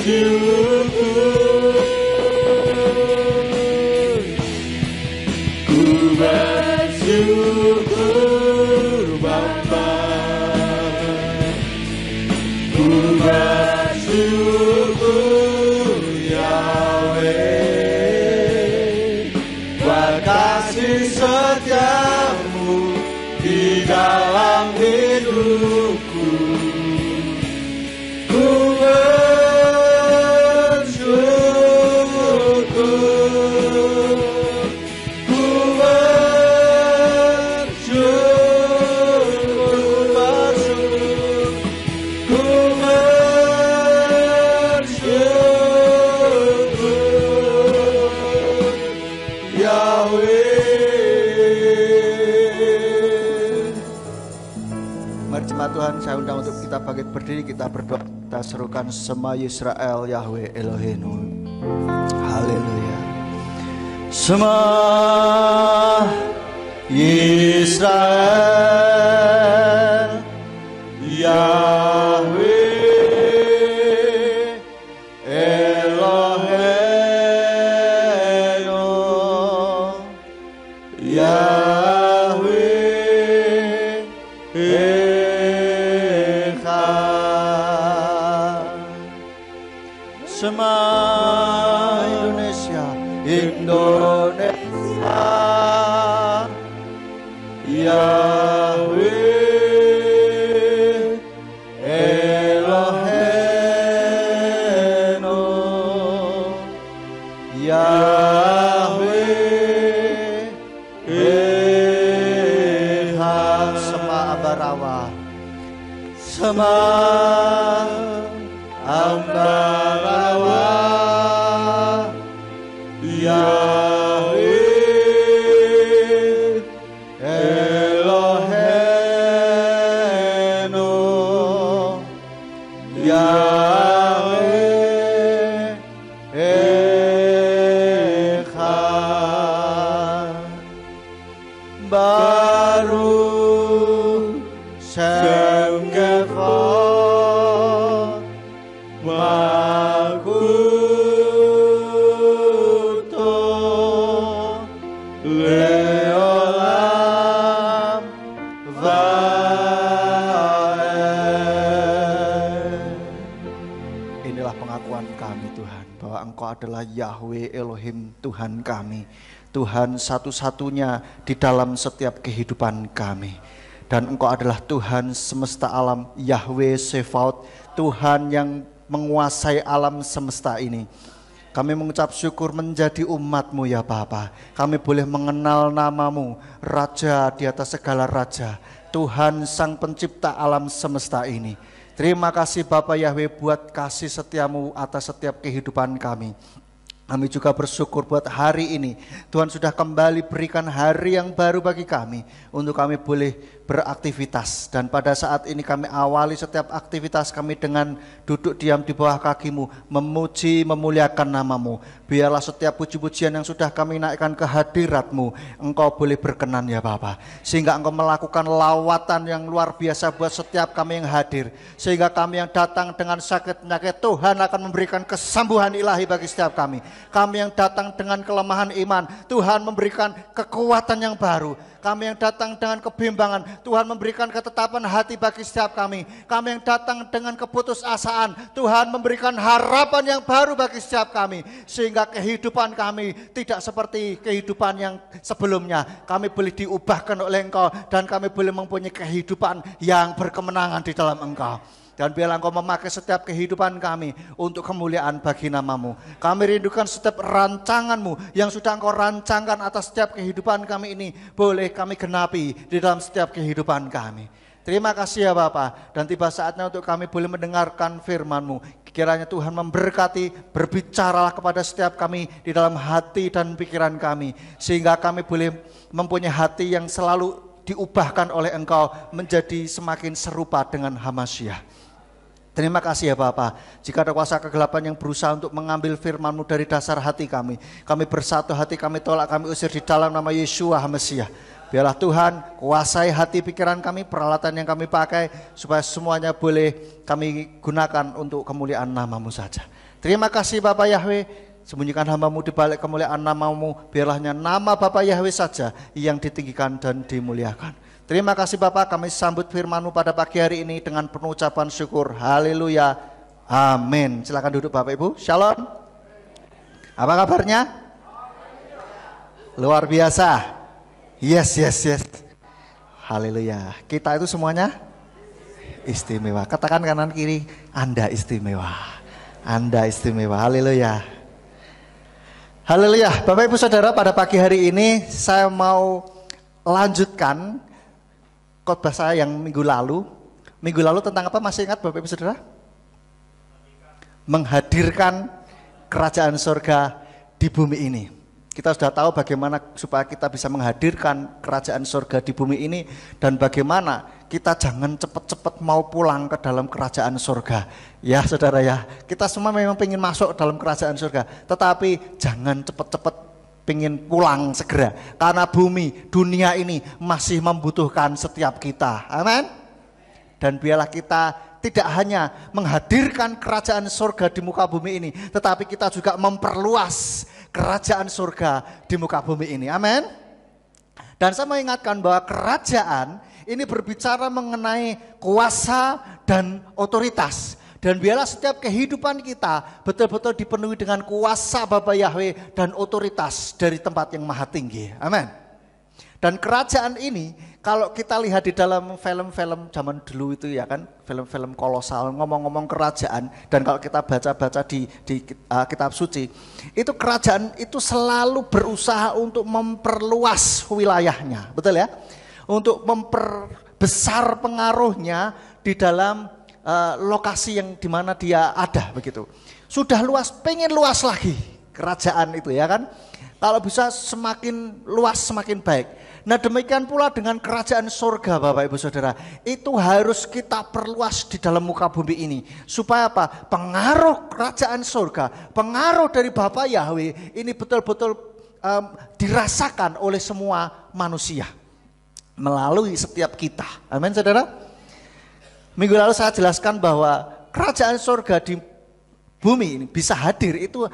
bersyukur Bapa, ku bersyukur Yahweh, buat kasih setiamu di dalam hidupku. Ku Tuhan, saya undang untuk kita bangkit berdiri, kita berdoa, kita serukan Shema Yisrael Yahweh Eloheinu. Haleluya. Shema Yisrael Yahweh Eloheinu, Yahweh Shema Indonesia, Indonesia, Yahweh Eloheinu, Yahweh Echad. Shema Ambarawa, Shema Ambarawa, Yahweh Eloheinu, Yahweh Echad. Baruch Shem Kevod Malkuto Leolam Vaed. Inilah pengakuan kami Tuhan, bahwa Engkau adalah Yahweh Elohim, Tuhan kami, Tuhan satu-satunya di dalam setiap kehidupan kami. Dan Engkau adalah Tuhan semesta alam, Yahweh Sefaot, Tuhan yang menguasai alam semesta ini. Kami mengucap syukur menjadi umat-Mu ya Bapa. Kami boleh mengenal nama-Mu, Raja di atas segala raja, Tuhan Sang Pencipta alam semesta ini. Terima kasih Bapa Yahweh buat kasih setia-Mu atas setiap kehidupan kami. Kami juga bersyukur buat hari ini Tuhan sudah kembali berikan hari yang baru bagi kami untuk kami boleh beraktivitas. Dan pada saat ini kami awali setiap aktivitas kami dengan duduk diam di bawah kaki-Mu, memuji memuliakan nama-Mu. Biarlah setiap puji-pujian yang sudah kami naikkan ke hadirat-Mu, Engkau boleh berkenan ya Bapa, sehingga Engkau melakukan lawatan yang luar biasa buat setiap kami yang hadir, sehingga kami yang datang dengan sakit penyakit, Tuhan akan memberikan kesembuhan ilahi bagi setiap kami. Kami yang datang dengan kelemahan iman, Tuhan memberikan kekuatan yang baru. Kami yang datang dengan kebimbangan, Tuhan memberikan ketetapan hati bagi setiap kami. Kami yang datang dengan keputusasaan, Tuhan memberikan harapan yang baru bagi setiap kami. Sehingga kehidupan kami tidak seperti kehidupan yang sebelumnya. Kami boleh diubahkan oleh Engkau dan kami boleh mempunyai kehidupan yang berkemenangan di dalam Engkau. Dan biarlah Engkau memakai setiap kehidupan kami untuk kemuliaan bagi nama-Mu. Kami rindukan setiap rancangan-Mu yang sudah Engkau rancangkan atas setiap kehidupan kami ini, boleh kami genapi di dalam setiap kehidupan kami. Terima kasih ya Bapa, dan tiba saatnya untuk kami boleh mendengarkan firman-Mu. Kiranya Tuhan memberkati, berbicaralah kepada setiap kami di dalam hati dan pikiran kami, sehingga kami boleh mempunyai hati yang selalu diubahkan oleh Engkau menjadi semakin serupa dengan Hamasyah. Terima kasih ya Bapa. Jika ada kuasa kegelapan yang berusaha untuk mengambil firman-Mu dari dasar hati kami bersatu hati, kami tolak, kami usir di dalam nama Yeshua HaMasiah. Biarlah Tuhan kuasai hati pikiran kami, peralatan yang kami pakai, supaya semuanya boleh kami gunakan untuk kemuliaan nama-Mu saja. Terima kasih Bapak Yahweh, sembunyikan hamba-Mu di balik kemuliaan nama-Mu, biarlah nama Bapak Yahweh saja yang ditinggikan dan dimuliakan. Terima kasih Bapak, kami sambut firman-Mu pada pagi hari ini dengan penuh ucapan syukur. Haleluya, amin. Silakan duduk Bapak Ibu. Shalom. Apa kabarnya? Luar biasa. Yes. Haleluya. Kita itu semuanya istimewa. Katakan kanan kiri, Anda istimewa. Anda istimewa. Haleluya. Haleluya. Bapak Ibu Saudara, pada pagi hari ini saya mau lanjutkan khotbah saya yang minggu lalu. Minggu lalu tentang apa? Masih ingat Bapak Ibu Saudara? Menghadirkan kerajaan surga di bumi ini. Kita sudah tahu bagaimana supaya kita bisa menghadirkan kerajaan surga di bumi ini, dan bagaimana kita jangan cepat-cepat mau pulang ke dalam kerajaan surga. Ya saudara ya, kita semua memang ingin masuk dalam kerajaan surga, tetapi jangan cepat-cepat ingin pulang segera, karena bumi, dunia ini masih membutuhkan setiap kita. Amin. Dan biarlah kita tidak hanya menghadirkan kerajaan surga di muka bumi ini, tetapi kita juga memperluas kerajaan surga di muka bumi ini. Amin. Dan saya mau ingatkan bahwa kerajaan ini berbicara mengenai kuasa dan otoritas. Dan biarlah setiap kehidupan kita betul-betul dipenuhi dengan kuasa Bapa Yahweh dan otoritas dari tempat yang maha tinggi. Amin. Dan kerajaan ini kalau kita lihat di dalam film-film zaman dulu itu ya kan, film-film kolosal ngomong-ngomong kerajaan, dan kalau kita baca-baca di kitab suci, itu kerajaan itu selalu berusaha untuk memperluas wilayahnya, betul ya? Untuk memperbesar pengaruhnya di dalam lokasi yang dimana dia ada begitu. Sudah luas, pengen luas lagi kerajaan itu ya kan? Kalau bisa semakin luas semakin baik. Nah demikian pula dengan kerajaan surga Bapak Ibu Saudara. Itu harus kita perluas di dalam muka bumi ini. Supaya apa? Pengaruh kerajaan surga, pengaruh dari Bapa Yahweh ini betul-betul dirasakan oleh semua manusia. Melalui setiap kita. Amin saudara. Minggu lalu saya jelaskan bahwa kerajaan surga di bumi ini bisa hadir itu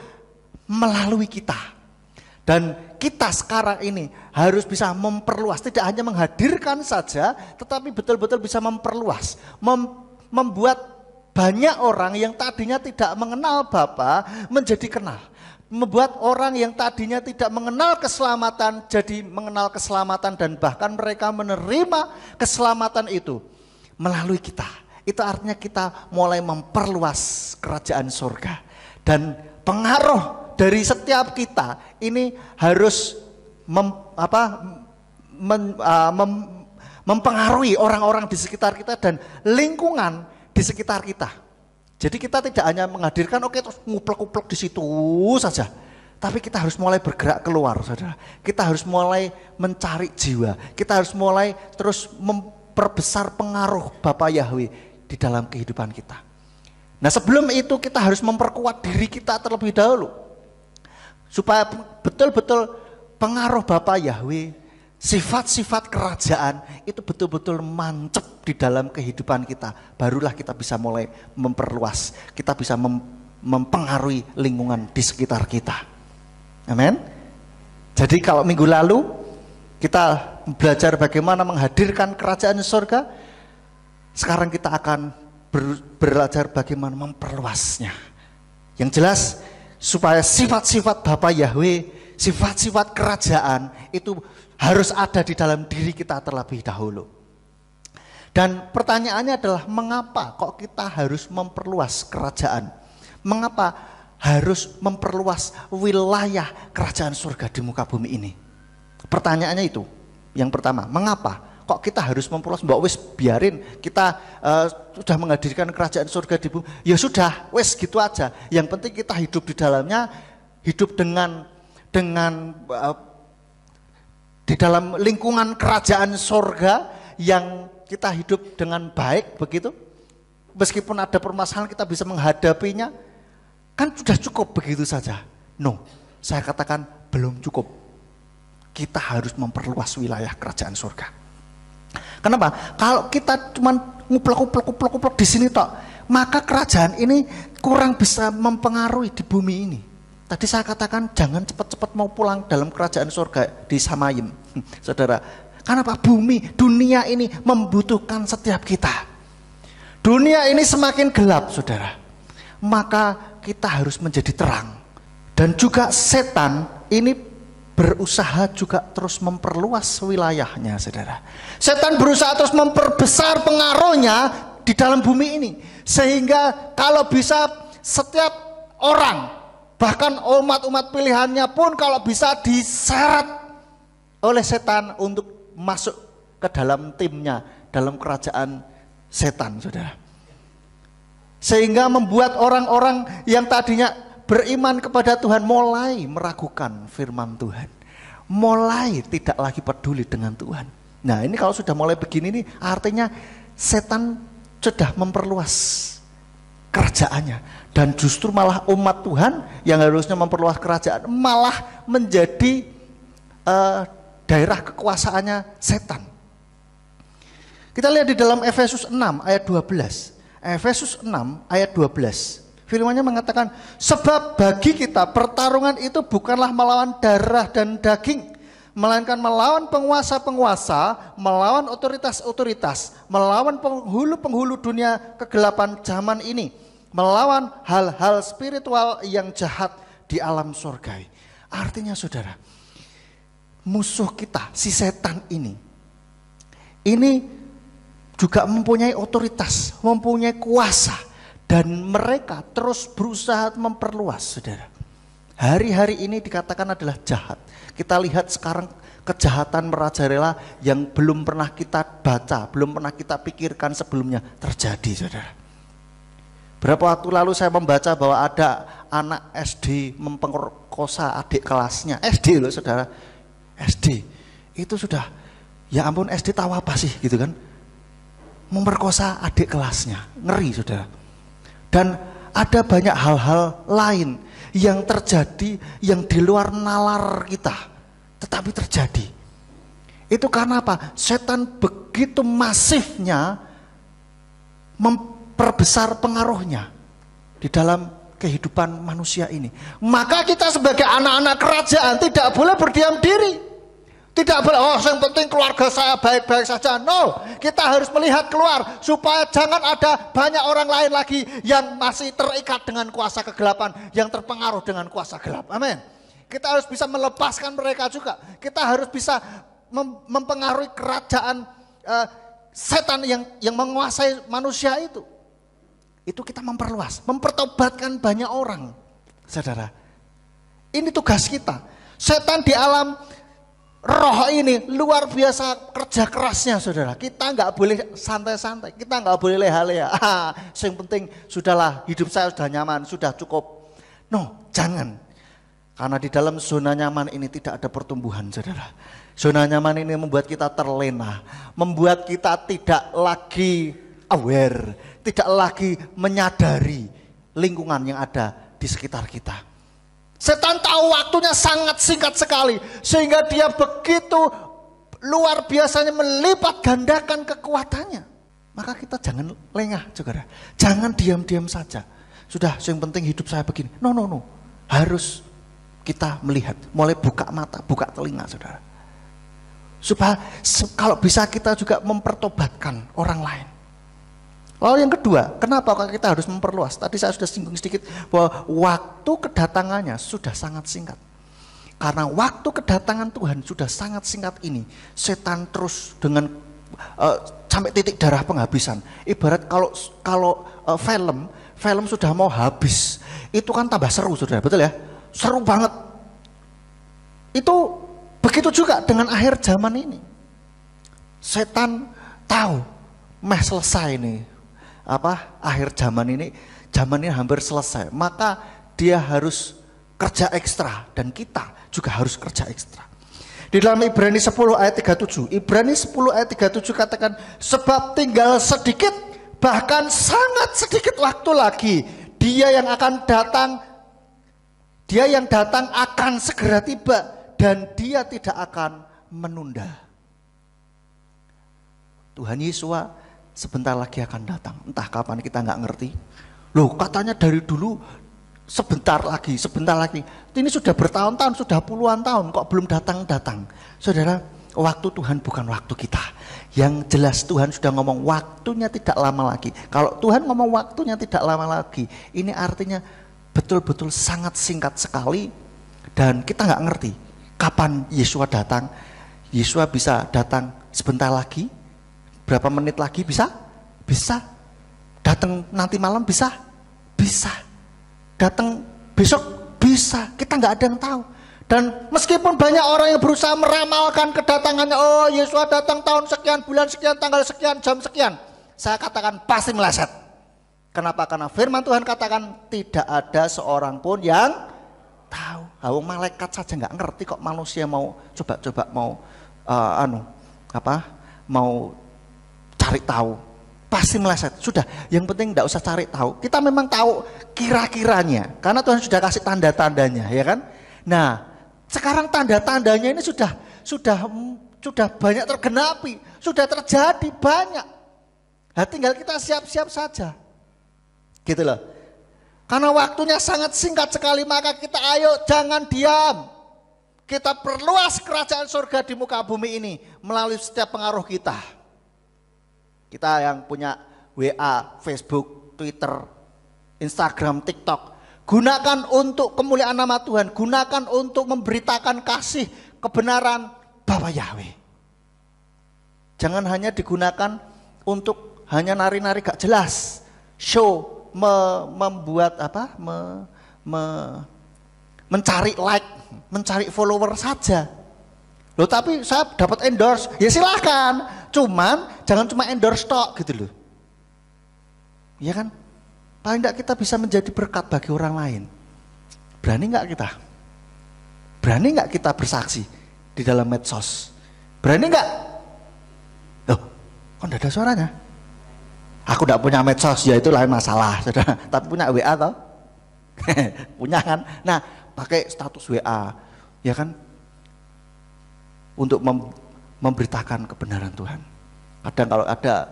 melalui kita. Dan kita sekarang ini harus bisa memperluas, tidak hanya menghadirkan saja, tetapi betul-betul bisa memperluas, membuat banyak orang yang tadinya tidak mengenal Bapa menjadi kenal. Membuat orang yang tadinya tidak mengenal keselamatan jadi mengenal keselamatan, dan bahkan mereka menerima keselamatan itu melalui kita. Itu artinya kita mulai memperluas kerajaan surga. Dan pengaruh dari setiap kita ini harus mempengaruhi orang-orang di sekitar kita dan lingkungan di sekitar kita. Jadi kita tidak hanya menghadirkan terus nguplek-nguplek di situ saja, tapi kita harus mulai bergerak keluar, saudara. Kita harus mulai mencari jiwa. Kita harus mulai terus memperbesar pengaruh Bapa Yahweh di dalam kehidupan kita. Nah sebelum itu kita harus memperkuat diri kita terlebih dahulu. Supaya betul-betul pengaruh Bapa Yahweh, sifat-sifat kerajaan itu betul-betul mancep di dalam kehidupan kita. Barulah kita bisa mulai memperluas, kita bisa mempengaruhi lingkungan di sekitar kita. Amin. Jadi kalau minggu lalu kita belajar bagaimana menghadirkan kerajaan surga, sekarang kita akan belajar bagaimana memperluasnya. Yang jelas supaya sifat-sifat Bapa Yahweh, sifat-sifat kerajaan itu harus ada di dalam diri kita terlebih dahulu. Dan pertanyaannya adalah mengapa kok kita harus memperluas kerajaan? Mengapa harus memperluas wilayah kerajaan surga di muka bumi ini? Pertanyaannya itu. Yang pertama, mengapa kok kita harus memperluas? Mbak wis biarin kita sudah menghadirkan kerajaan surga di bumi. Ya sudah, wis gitu aja. Yang penting kita hidup di dalamnya, hidup dengan di dalam lingkungan kerajaan surga yang kita hidup dengan baik begitu. Meskipun ada permasalahan kita bisa menghadapinya, kan sudah cukup begitu saja. No, saya katakan belum cukup. Kita harus memperluas wilayah kerajaan surga. Kenapa? Kalau kita cuma nguplek di sini tok, maka kerajaan ini kurang bisa mempengaruhi di bumi ini. Tadi saya katakan jangan cepat-cepat mau pulang dalam kerajaan surga di Samayim, saudara. Karena apa? Bumi, dunia ini membutuhkan setiap kita. Dunia ini semakin gelap, saudara. Maka kita harus menjadi terang. Dan juga setan ini berusaha juga terus memperluas wilayahnya, saudara. Setan berusaha terus memperbesar pengaruhnya di dalam bumi ini. Sehingga kalau bisa setiap orang, bahkan umat-umat pilihannya pun kalau bisa diseret oleh setan untuk masuk ke dalam timnya, dalam kerajaan setan, saudara. Sehingga membuat orang-orang yang tadinya beriman kepada Tuhan mulai meragukan firman Tuhan, mulai tidak lagi peduli dengan Tuhan. Nah, ini kalau sudah mulai begini nih, artinya setan sudah memperluas kerajaannya. Dan justru malah umat Tuhan yang harusnya memperluas kerajaan malah menjadi daerah kekuasaannya setan. Kita lihat di dalam Efesus 6 ayat 12. Efesus 6 ayat 12. Firman-Nya mengatakan, sebab bagi kita pertarungan itu bukanlah melawan darah dan daging, melainkan melawan penguasa-penguasa, melawan otoritas-otoritas, melawan penghulu-penghulu dunia kegelapan zaman ini, melawan hal-hal spiritual yang jahat di alam surgawi. Artinya, saudara, musuh kita, si setan ini juga mempunyai otoritas, mempunyai kuasa, dan mereka terus berusaha memperluas, saudara. Hari-hari ini dikatakan adalah jahat. Kita lihat sekarang kejahatan merajalela yang belum pernah kita baca, belum pernah kita pikirkan sebelumnya terjadi, saudara. Berapa waktu lalu saya membaca bahwa ada anak SD memperkosa adik kelasnya. SD loh, saudara. SD. Itu sudah, ya ampun, SD tahu apa sih gitu kan. Memperkosa adik kelasnya. Ngeri, saudara. Dan ada banyak hal-hal lain yang terjadi yang di luar nalar kita, tetapi terjadi. Itu karena apa? Setan begitu masifnya memperbesar pengaruhnya di dalam kehidupan manusia ini. Maka kita sebagai anak-anak kerajaan tidak boleh berdiam diri. Tidak boleh, oh yang penting keluarga saya baik-baik saja. No, kita harus melihat keluar supaya jangan ada banyak orang lain lagi yang masih terikat dengan kuasa kegelapan, yang terpengaruh dengan kuasa gelap. Amin. Kita harus bisa melepaskan mereka juga. Kita harus bisa mempengaruhi kerajaan setan yang menguasai manusia itu. Itu kita memperluas, mempertobatkan banyak orang, saudara. Ini tugas kita. Setan di alam roh ini luar biasa kerja kerasnya, saudara. Kita nggak boleh santai-santai, kita nggak boleh leha-leha. Yang penting sudahlah, hidup saya sudah nyaman, sudah cukup. No, jangan. Karena di dalam zona nyaman ini tidak ada pertumbuhan, saudara. Zona nyaman ini membuat kita terlena, membuat kita tidak lagi aware, tidak lagi menyadari lingkungan yang ada di sekitar kita. Setan tahu waktunya sangat singkat sekali, sehingga dia begitu luar biasanya melipat gandakan kekuatannya. Maka kita jangan lengah, saudara. Jangan diam-diam saja. Sudah, yang penting hidup saya begini. No. Harus kita melihat, mulai buka mata, buka telinga, saudara. Supaya kalau bisa kita juga mempertobatkan orang lain. Lalu yang kedua, kenapa kita harus memperluas? Tadi saya sudah singgung sedikit bahwa waktu kedatangannya sudah sangat singkat. Karena waktu kedatangan Tuhan sudah sangat singkat ini, setan terus dengan sampai titik darah penghabisan. Ibarat kalau film sudah mau habis, itu kan tambah seru, saudara, betul ya? Seru banget. Itu begitu juga dengan akhir zaman ini. Setan tahu, selesai nih. Akhir zaman ini hampir selesai, maka dia harus kerja ekstra, dan kita juga harus kerja ekstra. Di dalam Ibrani 10 ayat 37, Ibrani 10 ayat 37 katakan, sebab tinggal sedikit, bahkan sangat sedikit waktu lagi, dia yang datang akan segera tiba, dan dia tidak akan menunda. Tuhan Yesus sebentar lagi akan datang. Entah kapan kita nggak ngerti. Loh katanya dari dulu sebentar lagi. Ini sudah bertahun-tahun, sudah puluhan tahun kok belum datang-datang. Saudara, waktu Tuhan bukan waktu kita. Yang jelas Tuhan sudah ngomong waktunya tidak lama lagi. Kalau Tuhan ngomong waktunya tidak lama lagi, ini artinya betul-betul sangat singkat sekali. Dan kita nggak ngerti kapan Yesua datang. Yesua bisa datang sebentar lagi, berapa menit lagi bisa? Bisa. Datang nanti malam bisa? Bisa. Datang besok? Bisa. Kita nggak ada yang tahu. Dan meskipun banyak orang yang berusaha meramalkan kedatangannya, oh Yesus datang tahun sekian, bulan sekian, tanggal sekian, jam sekian, saya katakan pasti meleset. Kenapa? Karena firman Tuhan katakan tidak ada seorang pun yang tahu. Malaikat saja nggak ngerti kok manusia mau coba-coba mau mau cari tahu. Pasti meleset. Sudah, yang penting enggak usah cari tahu. Kita memang tahu kira-kiranya karena Tuhan sudah kasih tanda-tandanya, ya kan? Nah, sekarang tanda-tandanya ini sudah banyak tergenapi, sudah terjadi banyak. Nah, tinggal kita siap-siap saja. Gitu loh. Karena waktunya sangat singkat sekali, maka kita ayo jangan diam. Kita perluas kerajaan surga di muka bumi ini melalui setiap pengaruh kita. Kita yang punya WA, Facebook, Twitter, Instagram, TikTok, gunakan untuk kemuliaan nama Tuhan, gunakan untuk memberitakan kasih kebenaran Bapa Yahweh. Jangan hanya digunakan untuk hanya nari-nari gak jelas, show, membuat mencari like, mencari follower saja. Loh tapi saya dapat endorse, ya silahkan. Cuman jangan cuma endorse tok gitu loh. Ya kan? Paling enggak kita bisa menjadi berkat bagi orang lain. Berani enggak kita? Berani enggak kita bersaksi di dalam medsos? Berani enggak? Loh, kok enggak ada suaranya? Aku enggak punya medsos, ya itu lain masalah, saudara. Tapi punya WA toh? Punya kan? Nah, pakai status WA, ya kan? Untuk memberitakan kebenaran Tuhan. Kadang kalau ada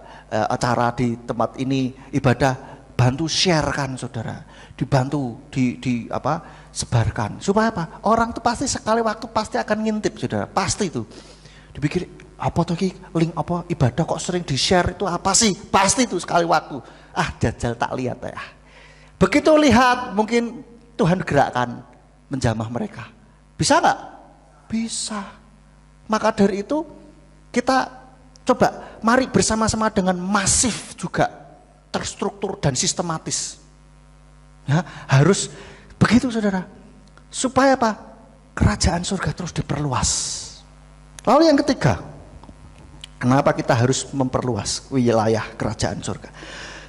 acara di tempat ini ibadah, bantu sharekan saudara, dibantu sebarkan supaya apa? Orang tuh pasti sekali waktu pasti akan ngintip saudara, pasti itu. Dipikir apa tuh link apa ibadah kok sering di share itu apa sih? Pasti itu sekali waktu. Jajal tak lihat ya. Begitu lihat mungkin Tuhan gerakkan menjamah mereka. Bisa nggak? Bisa. Maka dari itu kita coba mari bersama-sama dengan masif juga terstruktur dan sistematis. Ya, harus begitu saudara. Supaya apa? Kerajaan surga terus diperluas. Lalu yang ketiga, kenapa kita harus memperluas wilayah kerajaan surga?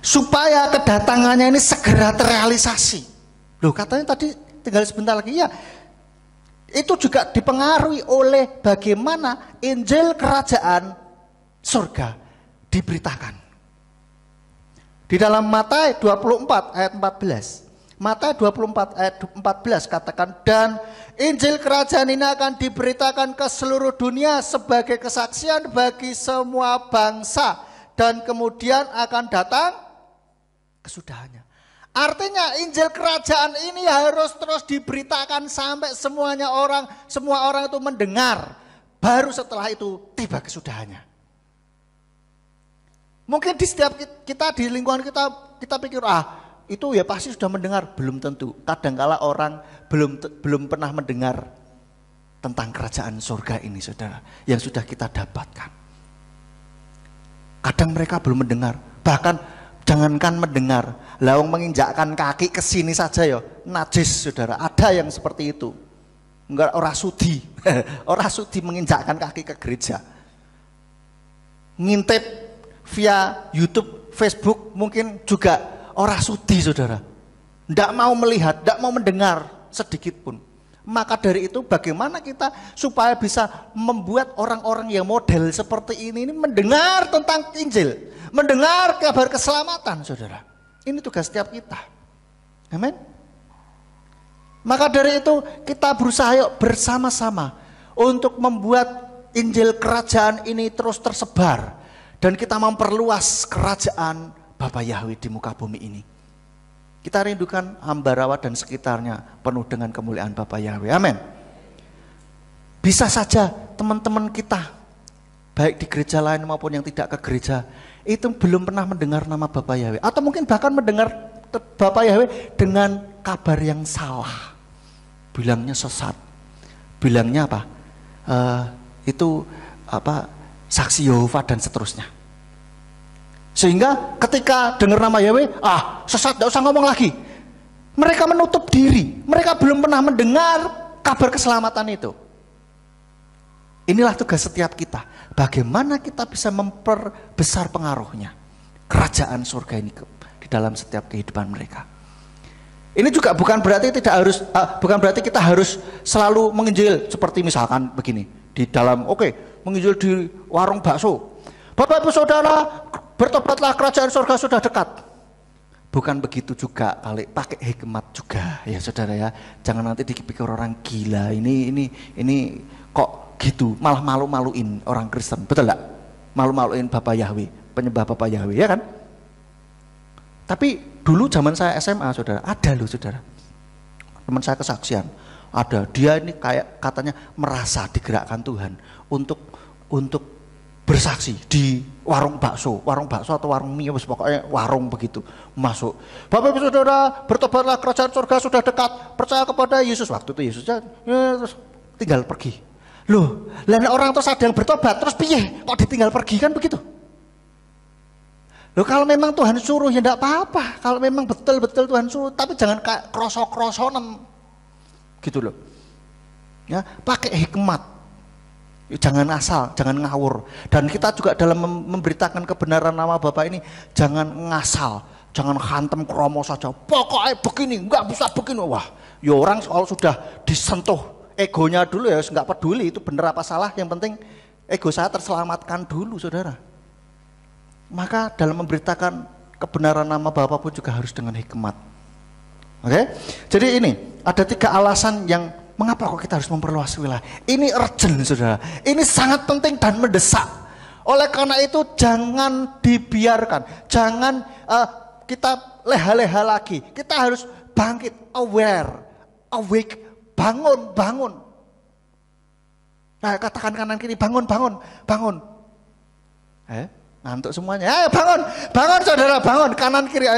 Supaya kedatangannya ini segera terrealisasi. Loh katanya tadi tinggal sebentar lagi ya. Itu juga dipengaruhi oleh bagaimana Injil kerajaan surga diberitakan. Di dalam Matius 24 ayat 14. Matius 24 ayat 14 katakan, dan Injil kerajaan ini akan diberitakan ke seluruh dunia sebagai kesaksian bagi semua bangsa, dan kemudian akan datang kesudahannya. Artinya Injil kerajaan ini harus terus diberitakan sampai semua orang itu mendengar. Baru setelah itu tiba kesudahannya. Mungkin di setiap kita di lingkungan kita pikir itu ya pasti sudah mendengar, belum tentu. Kadangkala orang belum pernah mendengar tentang kerajaan surga ini saudara yang sudah kita dapatkan. Kadang mereka belum mendengar, bahkan jangankan mendengar, lawang menginjakkan kaki ke sini saja ya najis saudara. Ada yang seperti itu. Enggak, orang sudi. Orang sudi menginjakkan kaki ke gereja. Ngintip via YouTube, Facebook mungkin juga orang sudi saudara. Enggak mau melihat, enggak mau mendengar sedikit pun. Maka dari itu bagaimana kita supaya bisa membuat orang-orang yang model seperti ini mendengar tentang Injil, mendengar kabar keselamatan saudara. Ini tugas setiap kita. Amin. Maka dari itu kita berusaha yuk bersama-sama untuk membuat Injil kerajaan ini terus tersebar Dan kita memperluas kerajaan Bapa Yahweh di muka bumi ini. Kita rindukan Ambarawa dan sekitarnya penuh dengan kemuliaan Bapa Yahweh. Amin. Bisa saja teman-teman kita, baik di gereja lain maupun yang tidak ke gereja, itu belum pernah mendengar nama Bapa Yahweh. Atau mungkin bahkan mendengar Bapa Yahweh dengan kabar yang salah. Bilangnya sesat. Bilangnya apa? Saksi Yehova dan seterusnya. Sehingga ketika dengar nama Yahweh, sesat, tidak usah ngomong lagi. Mereka menutup diri. Mereka belum pernah mendengar kabar keselamatan itu. Inilah tugas setiap kita. Bagaimana kita bisa memperbesar pengaruhnya kerajaan surga ini di dalam setiap kehidupan mereka. Ini juga bukan berarti kita harus selalu menginjil seperti misalkan begini di dalam menginjil di warung bakso. Bapak Ibu Saudara, bertobatlah, kerajaan surga sudah dekat. Bukan begitu juga, kali pakai hikmat juga ya saudara ya. Jangan nanti dipikir orang gila, ini kok gitu, malah malu-maluin orang Kristen, betul enggak? Malu-maluin Bapak Yahweh, penyembah Bapak Yahweh, ya kan? Tapi dulu zaman saya SMA saudara, ada loh saudara, teman saya kesaksian, ada, dia ini kayak katanya merasa digerakkan Tuhan untuk bersaksi di warung bakso atau warung mie, pokoknya warung begitu, masuk. Bapak Ibu Saudara, bertobatlah, kerajaan surga sudah dekat, percaya kepada Yesus. Waktu itu Yesusnya terus tinggal pergi. Loh, lain orang terus ada yang bertobat, terus piye kok ditinggal pergi, kan begitu. Loh, kalau memang Tuhan suruh ya enggak apa-apa, kalau memang betul-betul Tuhan suruh, tapi jangan kayak krosok-krosonan gitu loh. Ya, pakai hikmat. Jangan asal, jangan ngawur. Dan kita juga dalam memberitakan kebenaran nama Bapak ini, jangan ngasal, jangan hantem kromo saja. Pokoknya begini, enggak bisa begini. Wah, ya orang kalau sudah disentuh egonya dulu ya enggak peduli itu benar apa salah, yang penting ego saya terselamatkan dulu saudara. Maka dalam memberitakan kebenaran nama Bapa pun juga harus dengan hikmat. Oke? Jadi ini ada 3 alasan yang mengapa kok kita harus memperluas wilayah. Ini urgent saudara. Ini sangat penting dan mendesak. Oleh karena itu jangan dibiarkan. Jangan kita leha-leha lagi. Kita harus bangkit, aware, awake, bangun. Nah, katakan kanan kiri, bangun. Ngantuk semuanya. Bangun saudara, bangun. Kanan kiri,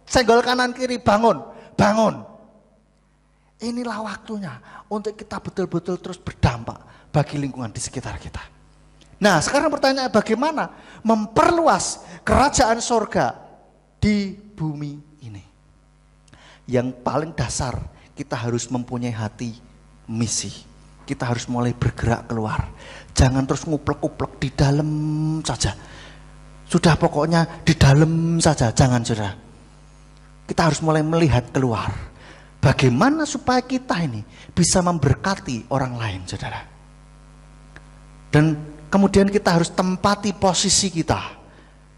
senggol kanan kiri, bangun. Inilah waktunya untuk kita betul-betul terus berdampak bagi lingkungan di sekitar kita. Nah, sekarang pertanyaan, bagaimana memperluas kerajaan surga di bumi ini? Yang paling dasar, kita harus mempunyai hati misi. Kita harus mulai bergerak keluar. Jangan terus nguplek-uplek di dalam saja. Sudah pokoknya di dalam saja, jangan saudara. Kita harus mulai melihat keluar. Bagaimana supaya kita ini bisa memberkati orang lain saudara. Dan kemudian kita harus tempati posisi kita.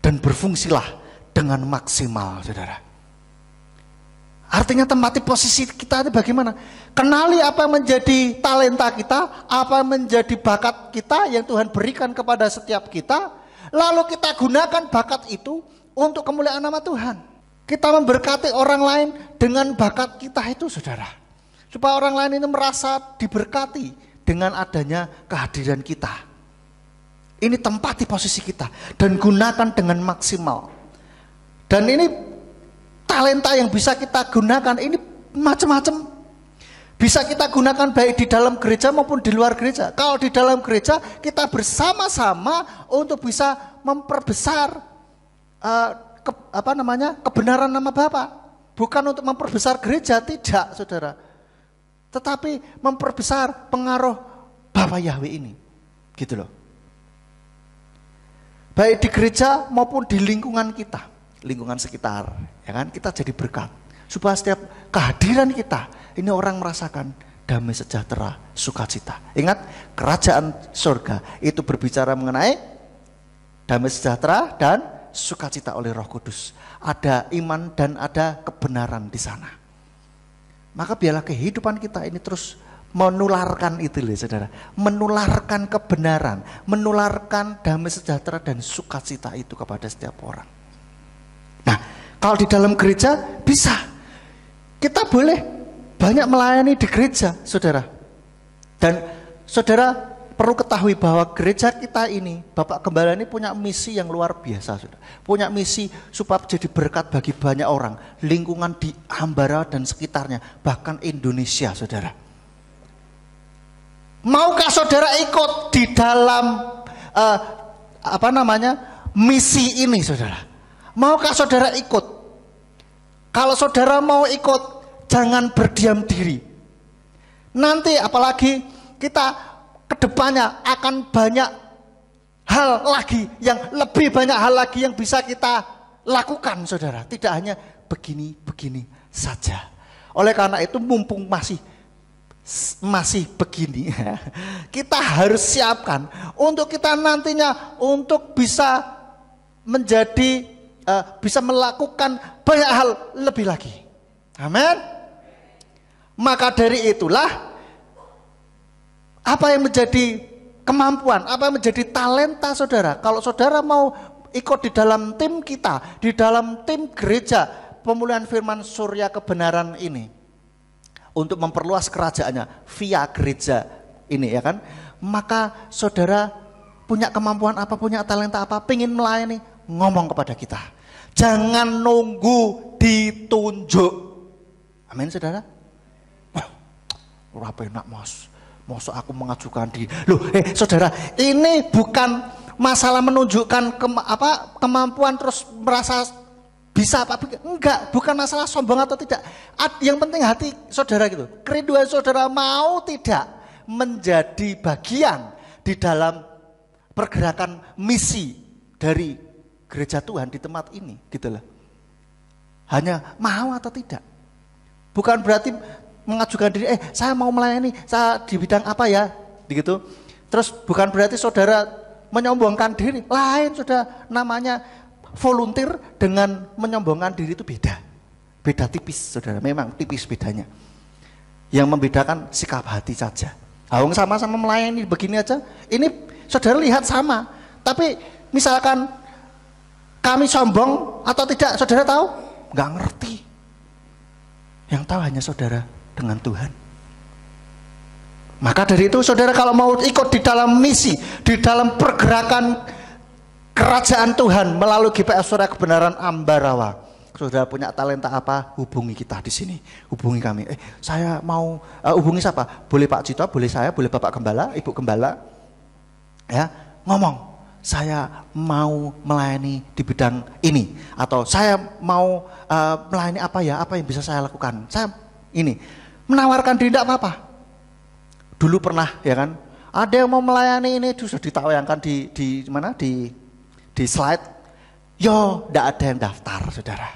Dan berfungsilah dengan maksimal saudara. Artinya tempati posisi kita itu bagaimana? Kenali apa yang menjadi talenta kita, apa yang menjadi bakat kita yang Tuhan berikan kepada setiap kita. Lalu kita gunakan bakat itu untuk kemuliaan nama Tuhan. Kita memberkati orang lain dengan bakat kita itu saudara. Supaya orang lain ini merasa diberkati dengan adanya kehadiran kita. Ini tempati posisi kita dan gunakan dengan maksimal. Dan ini talenta yang bisa kita gunakan ini macam-macam. Bisa kita gunakan baik di dalam gereja maupun di luar gereja. Kalau di dalam gereja kita bersama-sama untuk bisa memperbesar kebenaran nama Bapa. Bukan untuk memperbesar gereja, tidak saudara. Tetapi memperbesar pengaruh Bapa Yahweh ini. Gitu loh. Baik di gereja maupun di lingkungan kita, lingkungan sekitar, ya kan? Kita jadi berkat. Supaya setiap kehadiran kita ini orang merasakan damai sejahtera, sukacita. Ingat, kerajaan surga itu berbicara mengenai damai sejahtera dan sukacita oleh Roh Kudus. Ada iman dan ada kebenaran di sana. Maka biarlah kehidupan kita ini terus menularkan itu loh saudara, menularkan kebenaran, menularkan damai sejahtera dan sukacita itu kepada setiap orang. Nah, kalau di dalam gereja bisa, kita boleh banyak melayani di gereja, saudara. Dan saudara perlu ketahui bahwa gereja kita ini, Bapak Gembala ini punya misi yang luar biasa, saudara. Punya misi supaya jadi berkat bagi banyak orang, lingkungan di Ambarawa dan sekitarnya, bahkan Indonesia, saudara. Maukah saudara ikut di dalam misi ini, saudara? Maukah saudara ikut? Kalau saudara mau ikut, jangan berdiam diri. Nanti apalagi kita kedepannya akan banyak hal lagi, yang lebih banyak hal lagi yang bisa kita lakukan, saudara. Tidak hanya begini-begini saja. Oleh karena itu mumpung masih begini, kita harus siapkan untuk kita nantinya untuk bisa menjadi bisa melakukan banyak hal lebih lagi. Amin. Maka dari itulah apa yang menjadi kemampuan, apa yang menjadi talenta saudara. Kalau saudara mau ikut di dalam tim kita, di dalam tim gereja pemulihan firman surya kebenaran ini, untuk memperluas kerajaannya via gereja ini, ya kan, maka saudara punya kemampuan apa, punya talenta apa, pengen melayani, ngomong kepada kita, jangan nunggu ditunjuk. Amin saudara. Ora penak mas, masa aku mengajukan diri. Loh, saudara, ini bukan masalah menunjukkan kemampuan terus merasa bisa apa, enggak, bukan masalah sombong atau tidak. Yang penting hati saudara gitu, kerinduan saudara mau tidak menjadi bagian di dalam pergerakan misi dari gereja Tuhan di tempat ini, gitu loh. Hanya mau atau tidak. Bukan berarti mengajukan diri, saya mau melayani, saya di bidang apa ya, begitu. Terus bukan berarti saudara menyombongkan diri, lain sudah namanya. Volunteer dengan menyombongkan diri itu beda. Beda tipis, saudara. Memang tipis bedanya. Yang membedakan sikap hati saja. Awang sama-sama melayani begini aja. Ini saudara lihat sama. Tapi misalkan kami sombong atau tidak, saudara tahu? Nggak ngerti. Yang tahu hanya saudara dengan Tuhan. Maka dari itu saudara kalau mau ikut di dalam misi, di dalam pergerakan kerajaan Tuhan melalui GPS Surya Kebenaran Ambarawa, saudara punya talenta apa, hubungi kita di sini, hubungi kami. Saya mau hubungi siapa? Boleh Pak Cito, boleh saya, boleh Bapak Gembala, Ibu Gembala, ya, ngomong, saya mau melayani di bidang ini, atau saya mau melayani apa ya, apa yang bisa saya lakukan. Saya ini menawarkan diri, tidak apa-apa. Dulu pernah, ya kan, ada yang mau melayani ini, sudah ditayangkan di mana, di slide, nggak ada yang daftar, saudara.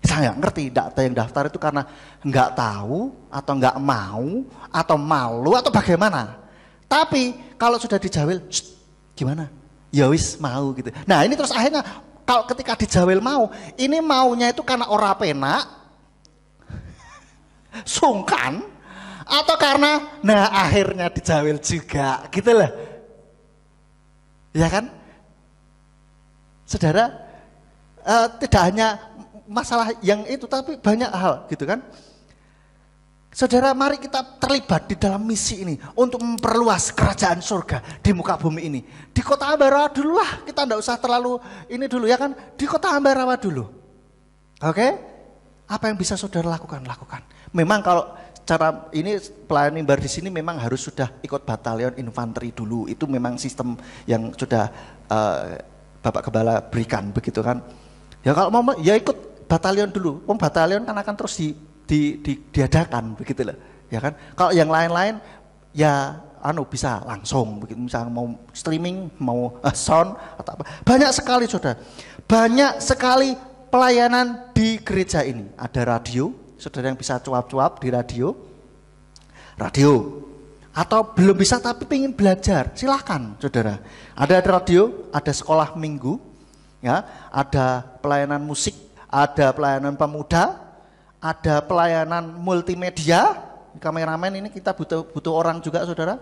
Saya nggak ngerti, nggak ada yang daftar itu karena nggak tahu, atau nggak mau, atau malu, atau bagaimana. Tapi kalau sudah dijawil, gimana? Ya wis mau gitu. Nah ini terus akhirnya kalau ketika dijawil mau, ini maunya itu karena ora penak, sungkan, atau karena akhirnya dijawil juga, gitu loh. Ya kan? Saudara, tidak hanya masalah yang itu, tapi banyak hal gitu kan. Saudara, mari kita terlibat di dalam misi ini untuk memperluas kerajaan surga di muka bumi ini. Di kota Ambarawa dulu lah, kita tidak usah terlalu ini dulu, ya kan. Di kota Ambarawa dulu. Oke? Apa yang bisa saudara lakukan? Memang kalau cara ini pelayan mimbar di sini memang harus sudah ikut batalion infanteri dulu. Itu memang sistem yang sudah Bapak Gembala berikan, begitu kan. Ya kalau mau ya ikut batalion dulu. Batalion kan akan terus diadakan, begitu loh. Ya kan. Kalau yang lain-lain ya bisa langsung begitu, misalnya mau streaming, mau sound atau apa. Banyak sekali saudara. Banyak sekali pelayanan di gereja ini. Ada radio, saudara yang bisa cuap-cuap di radio. Atau belum bisa tapi ingin belajar, silahkan saudara. Ada radio, ada sekolah minggu, ya, ada pelayanan musik, ada pelayanan pemuda, ada pelayanan multimedia, Kameramen ini kita butuh orang juga saudara.